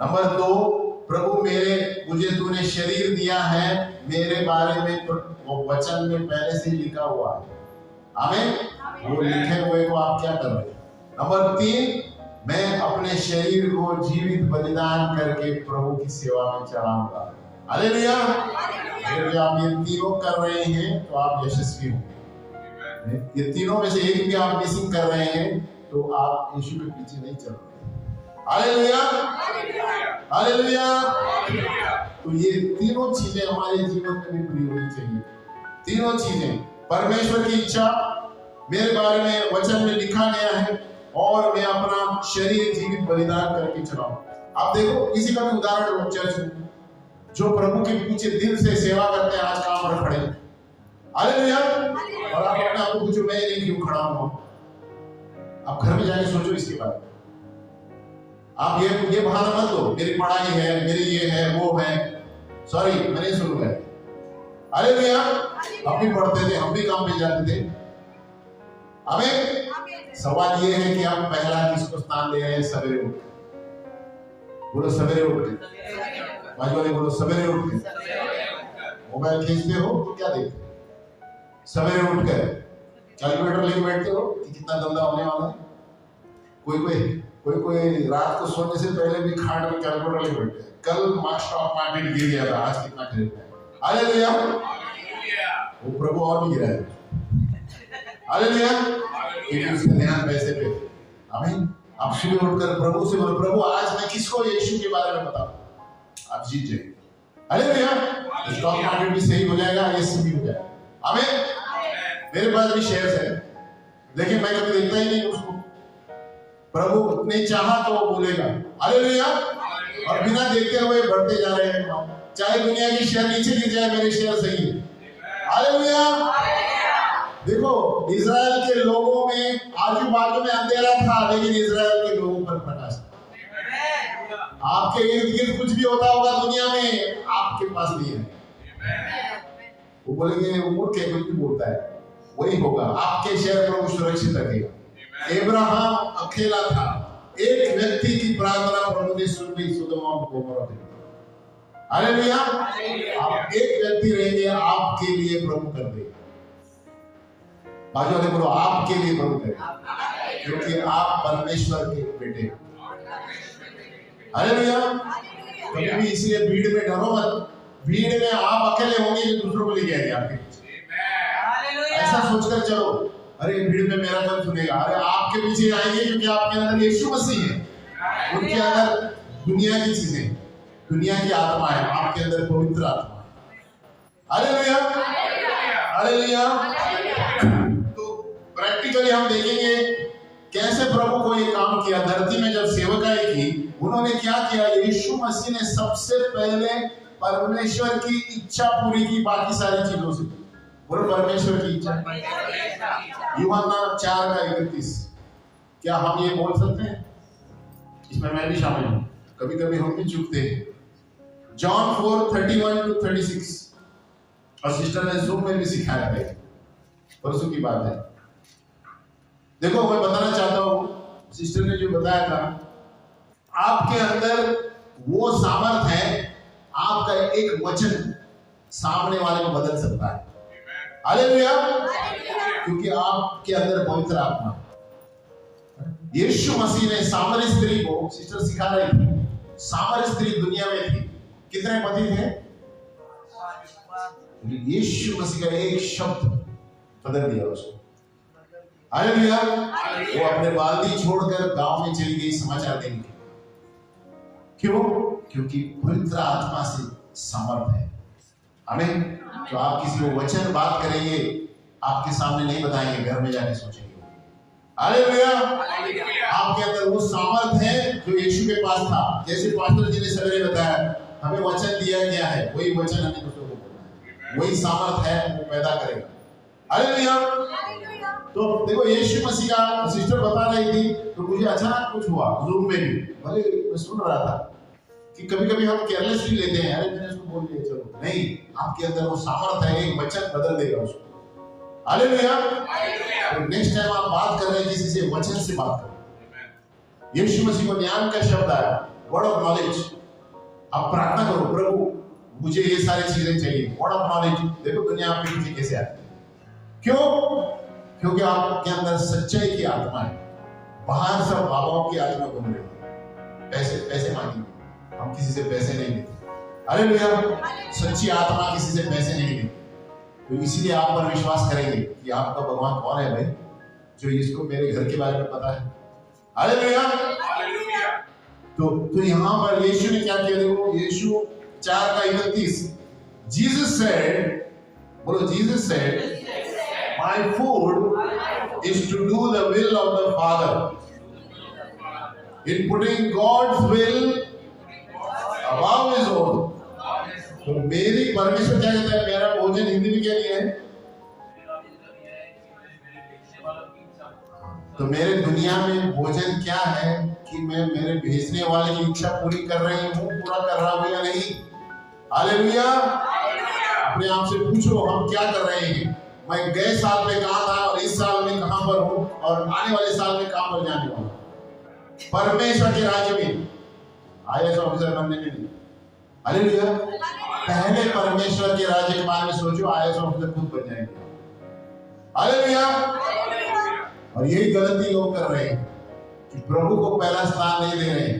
नंबर 2, प्रभु मुझे तूने शरीर दिया है, मेरे बारे में वो वचन में पहले से ही लिखा हुआ है। आमीन। वो लिखे हुए को आप क्या कर रहे हैं। नंबर 3, मैं अपने शरीर को जीवित बलिदान करके प्रभु की सेवा में चढ़ाऊंगा। हालेलुया। अगर आप ये तीनों कर रहे हैं तो आप यशस्वी होंगे। ये तीनों में से एक भी आप मिसिंग कर रहे हैं तो आप यीशु के पीछे नहीं चल रहे। हालेलुया। हालेलुया। तो ये तीनों चीजें हमारे जीवन में भी पूरी होनी चाहिए। तीनों चीजें, परमेश्वर की इच्छा, मेरे बारे में वचन में लिखा गया है, और मैं अपना शरीर जीवित बलिदान करके चलाऊं। आप देखो, इसी का भी उदाहरण हो चर्च में, जो प्रभु के पीछे दिल से सेवा करते हैं, आज काम पर खड़े। हालेलुया। और आप अपने आप को पूछो, मैं नहीं क्यों खड़ा हूं। आप घर में जाके सोचो इसके बारे में। आप ये बहाना मत दो, मेरी पढ़ाई है, मेरी ये है, वो है। सॉरी, मैं नहीं सुनूंगा। हालेलुया। हम भी पढ़ते थे, हम भी काम पे जाते थे। हमें सवाल ये है कि हम पहला किसको स्थान दे रहे हैं। सवेरे उठ के बोलो, सवेरे उठ के। बाजू वाले बोलो, सवेरे उठ के। मोबाइल खींचते हो तो क्या देखते हो? सवेरे उठ कर कैलकुलेटर लेके बैठते हो कि कितना धंधा होने वाला है। कोई रात को सोने से पहले भी खाट में कैलकुलेटर लेके बैठते हैं, कल स्टॉक मार्केट गिर गया था, आज कितना खरीदना है। हालेलुया। वो प्रभु और भी गिरा है। हालेलुया। उसका ध्यान पैसे पे। आमीन। आप सुबह उठकर प्रभु से बोलो, प्रभु आज मैं किसको यीशु के बारे में बताऊं, आप जीत जाएंगे। हालेलुया। स्टॉक मार्केट भी सही हो जाएगा, ये सभी हो जाएगा। आमीन। मेरे पास भी शेयर्स है, लेकिन मैं कभी देखता ही नहीं उसको। प्रभु ने चाहा तो वो बोलेगा हालेलुया, और बिना देखते हुए बढ़ते जा रहे हैं। चाहे दुनिया की शेयर नीचे गिर जाए, मेरे शेयर सही है। हालेलुया। देखो, इजराइल के लोगों में आजू बाजू में अंधेरा था, लेकिन इजराइल के लोगों पर प्रकाश था। आपके इर्द गिर्द कुछ भी होता होगा दुनिया में, आपके पास भी है। वो बोलेंगे वो मूर्ख है, कुछ भी बोलता है, वही होगा। आपके शहर पर वो सुरक्षित रखेगा। अब्राहम अकेला था, एक व्यक्ति की प्रार्थना प्रभु ने सुन ली, सदोम और गोमोरा में। हालेलुया। आप एक व्यक्ति रहेंगे, आपके लिए प्रभु कर देगा। बाजू वाले बोलो, आपके लिए प्रभु करेगा, क्योंकि आप परमेश्वर के बेटे। हालेलुया। कभी भी इसलिए भीड़ में डरो मत। भीड़ में आप अकेले होंगे जो दूसरों को लेके आएंगे आपके पीछे। ऐसा सोचकर चलो, अरे भीड़ में मेरा कौन सुनेगा। अरे आपके पीछे आएंगे, क्योंकि आपके अंदर यीशु मसीह है। उनके अंदर दुनिया की चीजें, दुनिया की आत्मा है, आपके अंदर पवित्र आत्मा है। Hallelujah, hallelujah. तो प्रैक्टिकली हम देखेंगे कैसे प्रभु को ये काम किया। धरती में जब सेवकाई की, उन्होंने क्या किया। यीशु मसीह ने सबसे पहले परमेश्वर की इच्छा पूरी की, बाकी सारी चीजों से। बोलो परमेश्वर की इच्छा। यूहन्ना 4:31। क्या हम ये बोल सकते हैं? इसमें मैं भी शामिल हूं, कभी कभी हम भी चूकते हैं। जॉन 4:31-36। और सिस्टर ने जूम में भी सिखाया है, परसों की बात है। देखो, मैं बताना चाहता हूं, सिस्टर ने जो बताया था, आपके अंदर वो सामर्थ है, आपका एक वचन सामने वाले को बदल सकता है। हालेलुया। क्योंकि आपके अंदर पवित्र आत्मा। यीशु मसीह ने सामरी स्त्री को, सिस्टर सिखा रही थी, सामरी स्त्री दुनिया में थी, कितने पति थे? यीशु मसीह का एक शब्द बदल दिया उसको। हालेलुया। वो अपने बाल्टी छोड़कर गांव में चली गई समाचार देने के। क्यों? क्योंकि पवित्र आत्मा से सामर्थ है। आमीन। तो आप किसी को वचन बात करेंगे, आपके सामने नहीं बताएंगे, घर में जाके सोचेंगे। हालेलुया। आपके अंदर वो सामर्थ है जो यीशु के पास था। जैसे पास्टर जी ने सवेरे बताया, हमें वचन दिया गया है, वही वचन हमें दूसरों को बोलना है। वही सामर्थ है, वो पैदा करेगा। हालेलुया। तो देखो, यीशु मसीह का सिस्टर बता रही थी, तो मुझे अचानक कुछ हुआ जूम में भी। भले मैं सुन रहा था कि कभी कभी हम केयरलेसली लेते हैं, अरे मैंने उसको बोल दिया, चलो। नहीं, आपके अंदर वो सामर्थ है, एक वचन बदल देगा उसको। हालेलुया। तो नेक्स्ट टाइम आप बात कर रहे हैं किसी से, वचन से बात करो। यीशु मसीह को ज्ञान का शब्द आया, वर्ड ऑफ नॉलेज। आप प्रार्थना करो, प्रभु मुझे ये सारी चीजें चाहिए, वर्ड ऑफ नॉलेज। देखो दुनिया आपके पीछे कैसे आती है। क्यों? क्योंकि आपके अंदर सच्चाई की आत्मा है। बाहर सब बाबाओं की आत्मा घूम रही है, पैसे पैसे मांगेंगे। हम किसी से पैसे नहीं लेते। हालेलुया। सच्ची आत्मा किसी से पैसे नहीं लेती। तो इसीलिए आप पर विश्वास करेंगे कि आपका भगवान कौन है भाई, जो इसको मेरे घर के बारे में पता है। हालेलुया। तो यहाँ पर यीशु ने क्या किया? देखो, यीशु 4:31। जीसस सेड, बोलो Jesus said, my food is to do the will of the Father. In putting God's will above his own. तो मेरी परमेश्वर क्या कहता है? मेरा भोजन हिंदी में क्या दिया है? तो मेरे दुनिया में भोजन क्या है कि मैं मेरे भेजने वाले की इच्छा पूरी कर रही हूँ, पूरा कर रहा हूँ या नहीं? हालेलुया। अपने आप से पूछो, हम क्या कर रहे हैं? मैं गए साल में कहाँ था और इस साल में कहाँ पर हूँ और आने वाले साल में कहाँ पर जाने वाला हूँ? परमेश्वर के राज्य में आईएएस ऑफिसर बनने के लिए। हालेलुया। पहले परमेश्वर के राज्य के बारे में सोचो, आईएएस ऑफिसर खुद बन जाएंगे। हालेलुया। और यही गलती लोग कर रहे हैं कि प्रभु को पहला स्थान नहीं दे रहे हैं,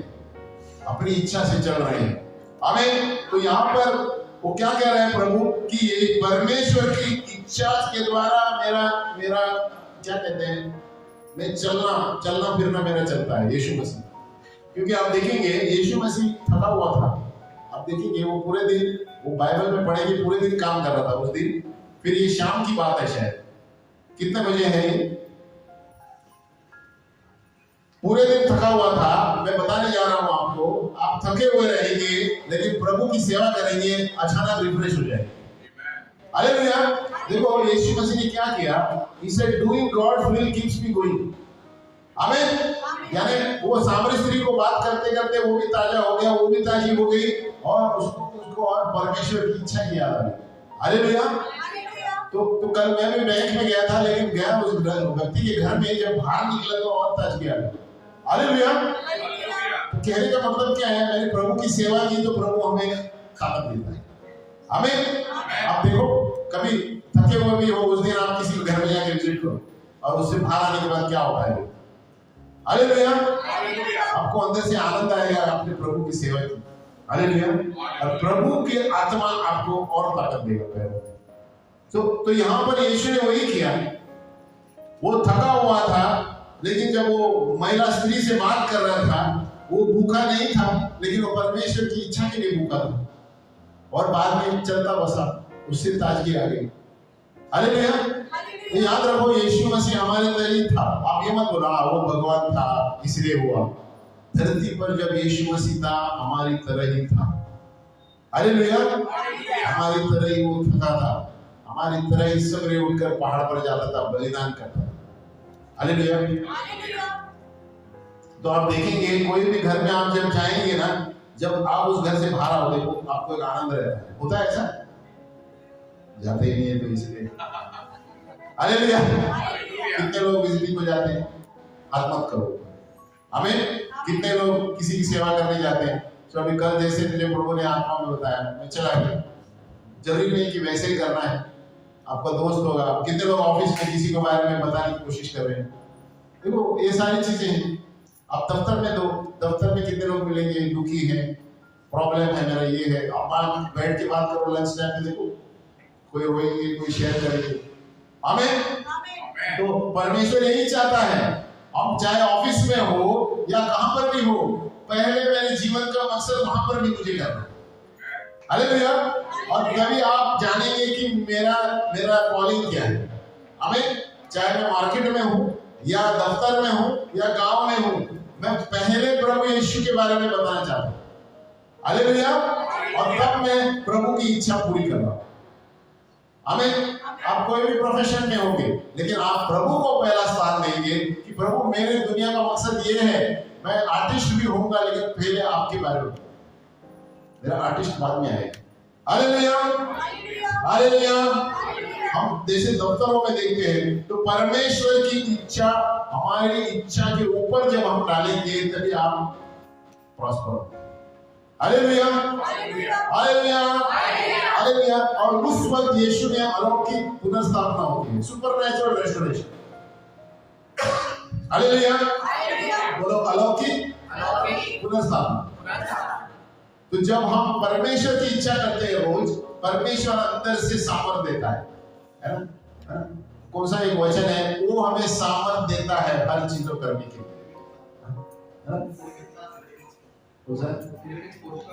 अपनी इच्छा से चल रहे हैं। आमीन। तो यहाँ पर वो क्या कह रहे हैं प्रभु कि ये परमेश्वर की इच्छा के द्वारा मेरा क्या कहते हैं, मैं चलना फिरना मेरा चलता है। यीशु मसीह, क्योंकि आप देखेंगे यीशु मसीह थका हुआ था। आप देखेंगे वो पूरे दिन, वो बाइबल में पढ़ेंगे, पूरे दिन काम कर रहा था उस दिन। फिर ये शाम की बात है शायद, कितने बजे है ये? पूरे दिन थका हुआ था। मैं बताने जा रहा हूं आपको, आप थके हुए रहेंगे लेकिन प्रभु की सेवा करेंगे, अचानक रिफ्रेश हो जाएंगे। हालेलुया। देखो यीशु मसीह ने क्या किया, he said doing God's will keeps me going। आमीन। यानी वो सामरी स्त्री को बात करते करते वो भी ताजा हो गया, वो भी ताजी हो गई और उसको और परमेश्वर की इच्छा की याद आ गई। हालेलुया। तो कल मैं भी बैंक में गया था, लेकिन गया उस व्यक्ति के घर में, जब बाहर निकला तो और ताजगी आ गई। हालेलुया। कहने का मतलब क्या है, मैंने प्रभु की सेवा की तो प्रभु हमें ताकत देता है। आमीन। आप देखो कभी थके हुए भी हो, उस दिन आप किसी के घर में जाके विजिट करो और उससे बाहर आने के बाद क्या होता है? हालेलुया। आपको अंदर से आनंद आएगा आपने प्रभु की सेवा की। हालेलुया। और प्रभु की आत्मा आपको और ताकत देगा। तो यहाँ पर यीशु ने वही किया। वो थका हुआ था, लेकिन जब वो महिला स्त्री से बात कर रहा था, वो भूखा नहीं था, लेकिन वो परमेश्वर की इच्छा के लिए भूखा था और बाद में चलता बसा, उससे ताजगी आ गई। हालेलुया। याद रखो यीशु मसीह हमारे अंदर ही था। आप ये मत बोला वो भगवान था इसलिए हुआ। धरती पर जब यीशु मसीह था हमारी तरह ही था। हालेलुया। हमारी तरह ही वो थका था, हमारी तरह ही सवेरे उठकर पहाड़ पर जाता था, बलिदान करता था। हालेलुया। तो आप देखेंगे कोई भी घर में आप जब जाएंगे ना, जब आप उस घर से बाहर आओगे तो आपको एक आनंद रहता है। होता है ऐसा? जाते ही नहीं है तो इसलिए। हालेलुया। कितने लोग विजिटिंग को जाते हैं? हाथ मत करो। आमीन। कितने लोग किसी की सेवा करने जाते हैं? तो अभी कल जैसे मुझे प्रभु ने आत्मा में बताया, मैं चला गया। जरूरी नहीं कि वैसे ही करना है, आपका दोस्त होगा। कितने लोग ऑफिस में किसी के बारे में बताने की कोशिश कर रहे हैं? देखो ये सारी चीजें हैं। आप दफ्तर में दो, दफ्तर में कितने लोग मिलेंगे दुखी हैं, प्रॉब्लम है, मेरा ये है। आप बैठ के बात करो, लंच टाइम में देखो कोई रोएंगे, कोई शेयर करेंगे। आमीन। तो परमेश्वर यही चाहता है, हम चाहे ऑफिस में हो या कहां पर भी हो, पहले मेरे जीवन का मकसद वहां पर भी मुझे करना है। हालेलुया। और तभी आप जानेंगे कि मेरा कॉलिंग क्या है। आमीन। चाहे मैं मार्केट में हूं या दफ्तर में हूं या गांव में हूं, मैं पहले प्रभु यीशु के बारे में बताना चाहता हूं। हालेलुया। और तब मैं प्रभु की इच्छा पूरी कर रहा हूं। आमीन। आप कोई भी प्रोफेशन में होंगे, लेकिन आप प्रभु को पहला स्थान देंगे कि प्रभु मेरे दुनिया का मकसद ये है। मैं आर्टिस्ट भी होऊंगा, लेकिन पहले आपके बारे में, मेरा आर्टिस्ट बाद में आएगा। हालेलुया। हालेलुया। हम जैसे दफ्तरों में देखते हैं तो परमेश्वर की इच्छा हमारी इच्छा के ऊपर जब हम डालेंगे तभी आप प्रॉस्पर। हालेलुया। हालेलुया। हालेलुया। और उस वक्त यीशु में अलौकिक पुनर्स्थापना होती है, सुपरनैचुरल रेस्टोरेशन। हालेलुया। बोलो अलौकिक पुनर्स्थापना। तो जब हम परमेश्वर की इच्छा करते हैं रोज, परमेश्वर अंदर से सामर्थ देता है ना? कौन सा एक वचन है, वो हमें सामर्थ देता है हर चीज को करने के लिए।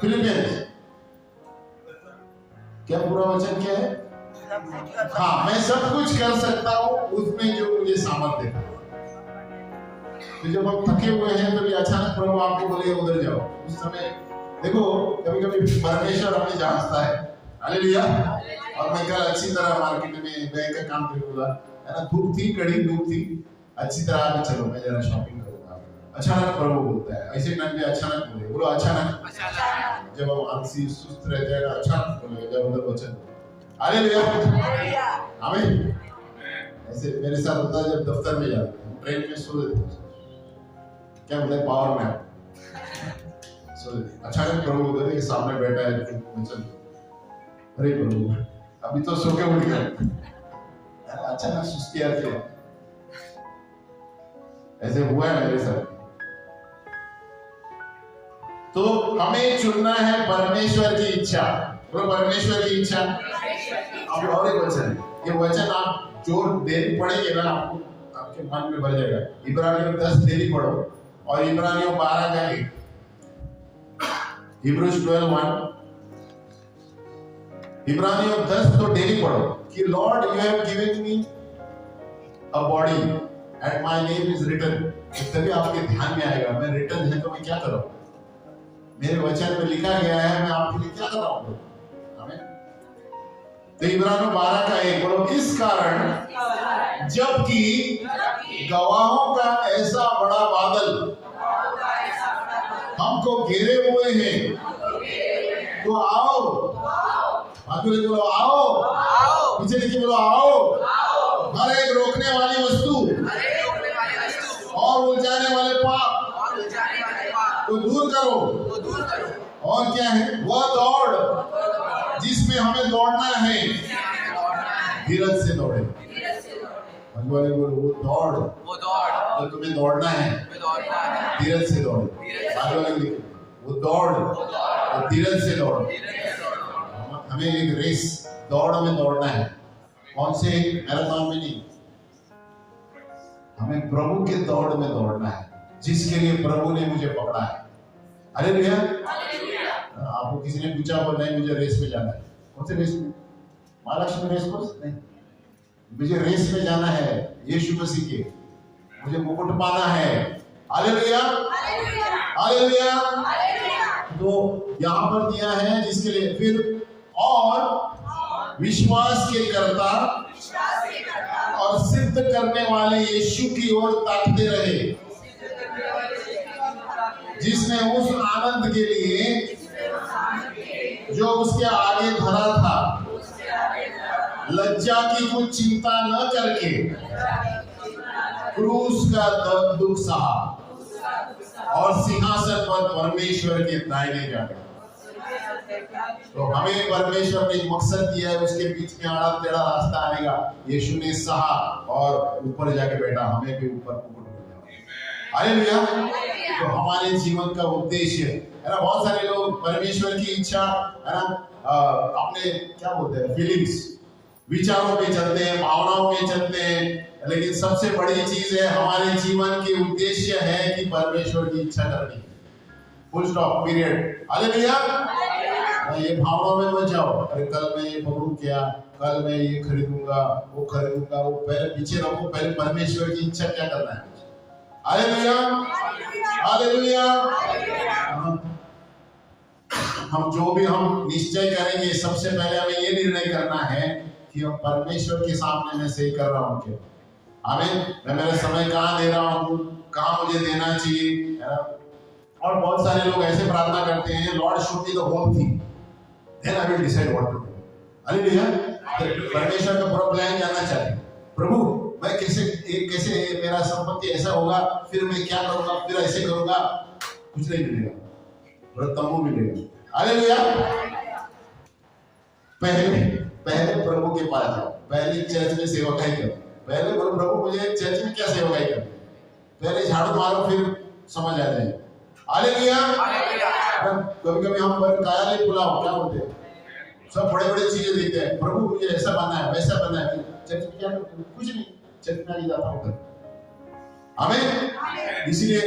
फिलिपियंस क्या पूरा वचन क्या है? हाँ, मैं सब कुछ कर सकता हूँ उसमें जो मुझे सामर्थ देता है। तो जब हम थके हुए हैं तो भी अचानक प्रभु आपको बोले उधर जाओ, उस समय देखो कभी कभी परमेश्वर हमें जांचता है। हालेलुया। और मैं कल अच्छी तरह मार्केट में बैंक का काम करने बोला है ना, धूप थी, कड़ी धूप थी, अच्छी तरह आगे चलो मैं जरा शॉपिंग करूंगा। अचानक प्रभु बोलता है, ऐसे टाइम पे अचानक बोले, बोलो अचानक। जब हम आलसी सुस्त रहते हैं अचानक बोले, जब उधर वचन। हालेलुया। आमीन। ऐसे मेरे साथ होता है जब दफ्तर में जाते हैं, ट्रेन में सो जाते हैं, क्या बोलते हैं पावर में अचानक प्रभु बोलते के सामने बैठा है वचन, अरे प्रभु अभी तो सो के उठ गया, अचानक सुस्ती आती है। ऐसे हुआ है मेरे साथ। तो हमें चुनना है परमेश्वर की इच्छा। बोलो परमेश्वर की इच्छा। अब और एक वचन है, ये वचन आप जो डेली पढ़ेंगे ना आपको आपके मन में भर जाएगा। इब्रानियों 10 डेली पढ़ो और इब्रानियों 12 का 1, Hebrews 12:1, इब्रानियों 10 तो डेली पढ़ो कि Lord you have given me a body and my name is written, तभी आपके ध्यान में आएगा मैं रिटर्न है तो मैं क्या करूं, मेरे वचन में लिखा गया है, मैं आपके लिए क्या कर रहा हूं। तो इब्रानियों 12 का 1 बोलो, इस कारण जबकि गवाहों का ऐसा बड़ा बादल हमको घेरे हुए हैं, तो आओ, आगे बोलो आओ, पीछे लिखिए बोलो आओ, हर एक रोकने वाली वस्तु और उलझाने वाले पाप को दूर करो। और क्या है, वह दौड़ जिसमें हमें दौड़ना है, धीरज से दौड़े। बोलो वो दौड़ तो तुम्हें दौड़ना है, धीरज से दौड़े। वो दौड़ तो धीरज से दौड़। हमें एक रेस दौड़ में दौड़ना है, कौन से मैराथन में नहीं, हमें प्रभु के दौड़ में दौड़ना है, जिसके लिए प्रभु ने मुझे पकड़ा है। अरे भैया, आपको किसी ने पूछा हो नहीं मुझे रेस में जाना है, कौन से रेस में, महालक्ष्मी रेस कोर्स नहीं, मुझे रेस में जाना है यीशु मसीह के, मुझे मुकुट पाना है। Hallelujah, hallelujah. तो यहाँ पर दिया है जिसके लिए, फिर और विश्वास के करता और सिद्ध करने वाले यीशु की ओर ताकते रहे, जिसने उस आनंद के लिए जो उसके आगे धरा था, लज्जा की कुछ चिंता न करके क्रूस का दुख सहा और सिंहासन पर परमेश्वर के दाहिने जा गया। तो हमें परमेश्वर ने मकसद दिया है, उसके बीच में आड़ा टेढ़ा रास्ता आएगा, यीशु ने सहा और ऊपर जाके बैठा, हमें भी ऊपर मुकुट मिल गया। हालेलुया। तो हमारे जीवन का उद्देश्य है ना, बहुत सारे लोग परमेश्वर की इच्छा है ना अपने क्या बोलते हैं फीलिंग्स, विचारों पे चलते हैं, भावनाओं पे चलते हैं, लेकिन सबसे बड़ी चीज है हमारे जीवन के उद्देश्य है कि परमेश्वर की इच्छा करनी, फुल स्टॉप, पीरियड। हालेलुया। ये भावनाओं में मत जाओ, अरे कल मैं ये पकड़ूं क्या, कल मैं ये खरीदूंगा, वो खरीदूंगा, वो पहले पीछे रखो, पहले परमेश्वर की इच्छा क्या करना है। Hallelujah, hallelujah. हम जो भी हम निश्चय करेंगे, सबसे पहले हमें ये निर्णय करना है कि हम परमेश्वर के सामने मैं सही कर रहा हूँ क्या, आमीन, मैं मेरा समय कहाँ दे रहा हूँ, कहाँ मुझे देना चाहिए। और बहुत सारे लोग ऐसे प्रार्थना करते हैं, Lord show me the whole thing then I will decide what to do. Hallelujah. परमेश्वर का पूरा प्लान जानना चाहते, प्रभु मैं कैसे मेरा संपत्ति ऐसा होगा, फिर मैं क्या करूंगा, फिर ऐसे करूंगा, कुछ नहीं मिलेगा, पूरा तंबू मिलेगा। हालेलुया। पहले प्रभु के पास जाओ, पहले चर्च में सेवकाई करो, पहले बोलो प्रभु मुझे चर्च में क्या सेवकाई करो, पहले झाड़ू मारो फिर समझ आ जाए। हालेलुया। कभी कभी हम कार्यालय बुलाओ क्या बोलते हैं, सब बड़े बड़े चीजें देते हैं, प्रभु मुझे ऐसा बनना है वैसा बनना है, चर्च में क्या करते हैं, कुछ नहीं, चर्च में नहीं जाता हूं। हमें इसलिए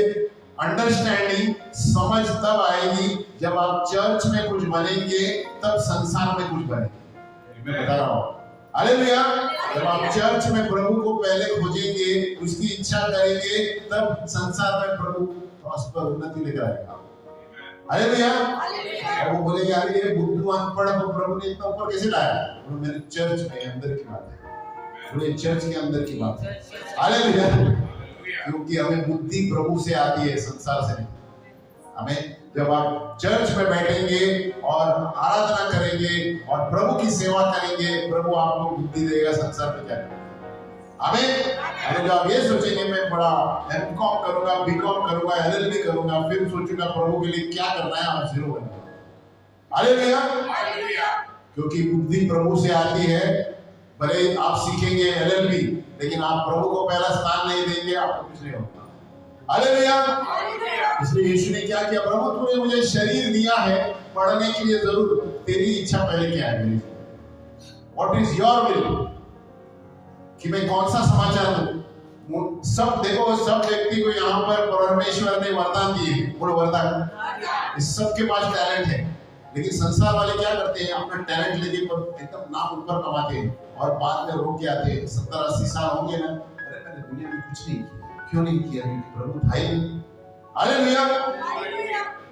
अंडरस्टैंडिंग, समझ तब आएगी जब आप चर्च में कुछ बनेंगे, तब संसार में कुछ बनेंगे। मैं बता रहा हूँ, हालेलुया। जब आप चर्च में प्रभु को पहले खोजेंगे, उसकी इच्छा करेंगे, तब संसार में प्रभु प्रॉस्पर उन्नति लेकर आएगा। हालेलुया। वो बोलेंगे अरे ये बुद्धू अनपढ़ को प्रभु ने इतना ऊपर कैसे लाया, वो मेरे चर्च में अंदर की बात है, पूरे चर्च के अंदर की बात है। हालेलुया। क्योंकि हमें बुद्धि प्रभु से आती है, संसार से नहीं। हमें जब आप चर्च में बैठेंगे और आराधना करेंगे और प्रभु की सेवा करेंगे, प्रभु आपको बुद्धि देगा संसार में क्या करना। हमें जब आप ये सोचेंगे मैं बड़ा एमकॉम करूंगा, बीकॉम करूंगा, एलएलबी करूंगा, फिर सोचूंगा प्रभु के लिए क्या करना है, आप जीरो बनेंगे। हालेलुया। क्योंकि बुद्धि प्रभु से आती है। भले आप सीखेंगे एलएलबी, लेकिन आप प्रभु को पहला स्थान नहीं देंगे, आपको कुछ नहीं होगा। हालेलुया। इसलिए यीशु ने क्या किया, प्रभु तूने मुझे शरीर दिया है पढ़ने के लिए, जरूर तेरी इच्छा पहले क्या है मेरी, व्हाट इज योर विल, कि मैं कौन सा समाचार दूं। सब देखो, सब व्यक्ति को यहाँ पर परमेश्वर ने वरदान दिए, बोलो वरदान, इस सबके पास टैलेंट है, लेकिन संसार वाले क्या करते हैं, अपना टैलेंट लेके एकदम नाम ऊपर कमाते हैं और बाद में रोक के आते हैं। 70-80 साल होंगे ना, मैंने दुनिया में कुछ नहीं किया। क्यों नहीं किया? क्योंकि प्रभु था ही नहीं। हालेलुया।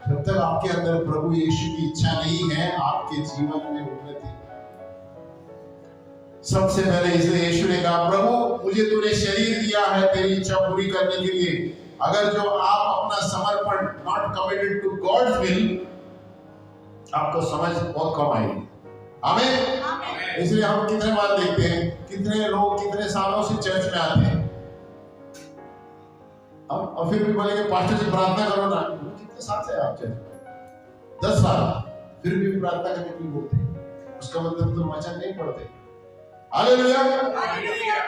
जब तक आपके अंदर प्रभु यीशु की इच्छा नहीं है, आपके जीवन में उन्नति। सबसे पहले इसलिए यीशु ने कहा, प्रभु मुझे तूने शरीर दिया है तेरी इच्छा पूरी करने के लिए। अगर जो आप अपना समर्पण, not committed to God's will, आपको समझ बहुत कम आएगी। आमीन। इसलिए हम कितने बार देखते हैं, कितने लोग कितने सालों से चर्च में आते हैं और फिर भी बोलेंगे पास्टर जी प्रार्थना करो ना। कितने साल से आप चर्च? 10 साल, फिर भी प्रार्थना करने के लिए बोलते हैं। उसका मतलब तो वचन नहीं पढ़ते। हालेलुया।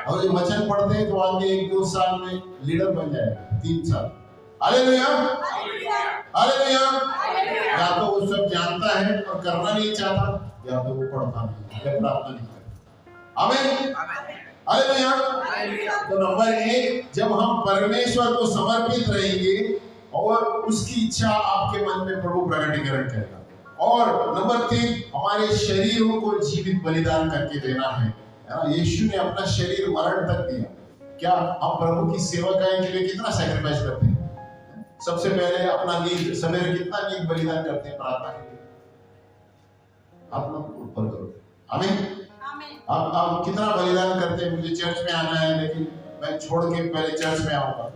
और ये वचन पढ़ते हैं तो आगे 1-2 साल में लीडर बन जाएगा, 3 साल। हालेलुया। हालेलुया। या तो वो सब जानता है और करना नहीं चाहता, या तो वो पढ़ता नहीं या प्रार्थना नहीं करता। आमीन। हालेलुया। तो नंबर 1, जब हम परमेश्वर को समर्पित रहेंगे और उसकी इच्छा आपके मन में प्रभु प्रकटीकरण करेगा। और नंबर 3, हमारे शरीरों को जीवित बलिदान करके देना है। यीशु ने अपना शरीर मरण तक दिया। क्या हम प्रभु की सेवा करने के लिए कितना सैक्रिफाइस करते हैं? सबसे पहले अपना नींद, सवेरे कितना नींद बलिदान करते हैं प्रार्थना के लिए? आप लोग ऊपर करो। आमीन। आप कितना बलिदान करते हैं? मुझे चर्च में आना है लेकिन मैं छोड़ के पहले चर्च में आऊंगा।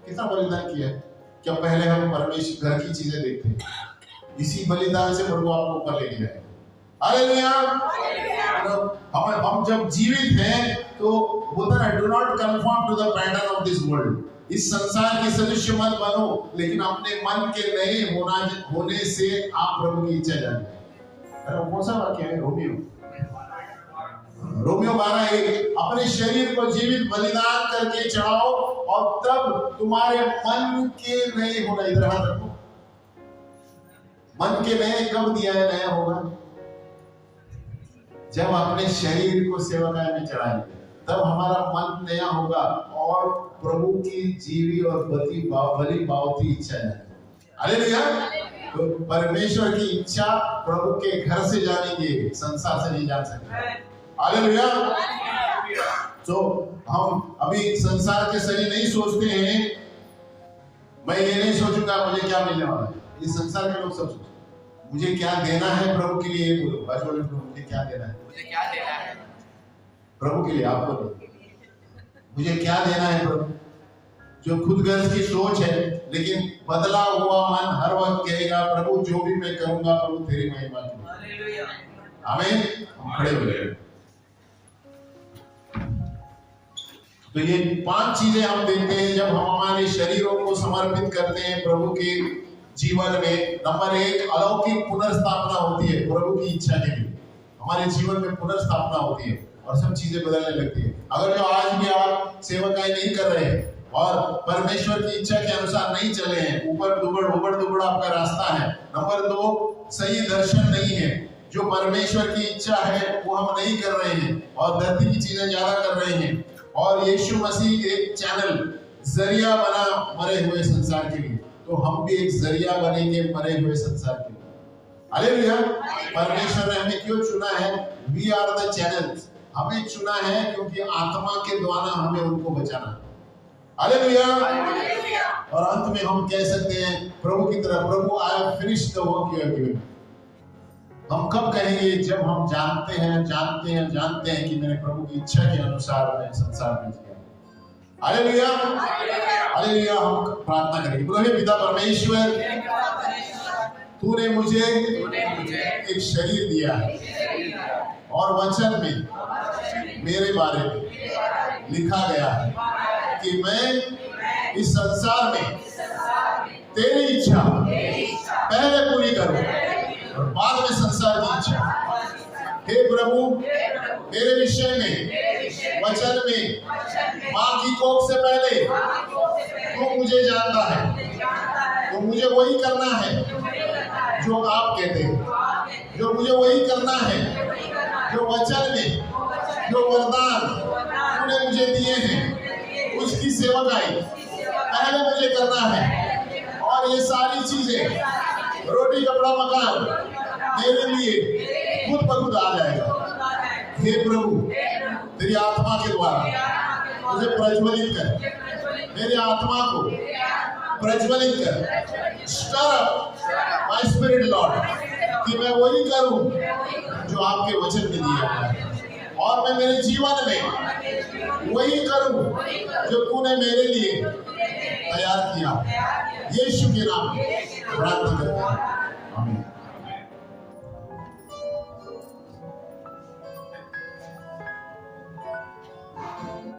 कितना बलिदान किया? क्या पहले हम परमेश्वर घर की चीजें देखते हैं? इसी बलिदान से प्रभु आपको ऊपर लेके जाएगा। हालेलुया। हम जब जीवित हैं तो बोलता है, do not conform to the pattern of this world. इस संसार के सदस्य मत बनो, लेकिन अपने मन के नए होने से आप प्रभु की इच्छा जाने। कौन सा वाक्य है? रोमियो 12:1, अपने शरीर को जीवित बलिदान करके चढ़ाओ और तब तुम्हारे मन के नए होना। इधर हाथ रखो। मन के नए कब दिया है? नया होगा जब अपने शरीर को सेवकाई में चढ़ाएंगे, तब हमारा मन नया होगा और प्रभु की जीवी और बली बावती इच्छा है। हालेलुया। तो परमेश्वर की इच्छा प्रभु के घर से जानेंगे, संसार से नहीं जान सकते। हालेलुया। तो हम अभी संसार के सही नहीं सोचते हैं। मैं ये नहीं सोचूंगा मुझे क्या मिलने वाला है। ये संसार के लोग सब सोचते मुझे क्या देना है प्रभु के लिए। बोलो बाजू वाले, मुझे क्या देना है? मुझे क्या देना है प्रभु के लिए? आप बोलो मुझे क्या देना है प्रभु? जो खुदगर्ज की सोच है, लेकिन बदला हुआ मन हर वक्त कहेगा, प्रभु जो भी मैं करूंगा प्रभु तेरी महिमा की। हालेलुया। आमीन। हम खड़े हो गए। तो ये 5 चीजें हम देखते हैं जब हम हमारे शरीरों को समर्पित करते हैं प्रभु के जीवन में। नंबर 1, अलौकिक पुनर्स्थापना होती है प्रभु की इच्छा के लिए। हमारे जीवन में पुनर्स्थापना होती है और सब चीजें बदलने लगती है। अगर जो आज भी आप सेवकाई नहीं कर रहे हैं और परमेश्वर की इच्छा के अनुसार नहीं चले हैं, ऊपर दुबड़ आपका रास्ता है। नंबर 2, सही दर्शन नहीं है। जो परमेश्वर की इच्छा है वो हम नहीं कर रहे हैं और धरती की चीजें ज्यादा कर रहे हैं। और यीशु मसीह एक चैनल, जरिया बना मरे हुए संसार के लिए, तो हम भी एक जरिया बनेंगे मरे हुए संसार के लिए। हालेलुया। परमेश्वर ने हमें क्यों चुना है? We are the channels. हमें चुना है क्योंकि आत्मा के द्वारा हमें उनको बचाना है। हालेलुया। और अंत में हम कह सकते हैं प्रभु की तरह, प्रभु I have finished the work you have given. हम कब कहेंगे? जब हम जानते हैं कि मैंने प्रभु की इच्छा के अनुसार मैं संसार में जिया। हालेलुया। हालेलुया। हम प्रार्थना करेंगे। बोलो हे पिता परमेश्वर, तूने मुझे एक शरीर दिया है और वचन में मेरे बारे में लिखा गया है कि मैं इस संसार में तेरी इच्छा पहले पूरी करूं और बाद में संसार की इच्छा। हे प्रभु, मेरे विषय में वचन में माँ की कोख से पहले तू मुझे जानता है। तो मुझे वही करना है जो आप कहते हैं, जो मुझे वही करना है जो वचन में, जो वरदान तूने मुझे दिए हैं, उसकी सेवकाई पहले मुझे करना है। और ये सारी चीजें, रोटी कपड़ा मकान मेरे लिए खुद ब खुद आ जाएगा। हे प्रभु, तेरी आत्मा के द्वारा मुझे प्रज्वलित कर, मेरी आत्मा को प्रज्वलित कर, stir up my spirit Lord, कि मैं वही करूं जो आपके वचन में दिया है, और मैं मेरे जीवन में वही करूं जो तूने मेरे लिए तैयार किया। यीशु के नाम में प्रार्थना करते हैं, आमीन।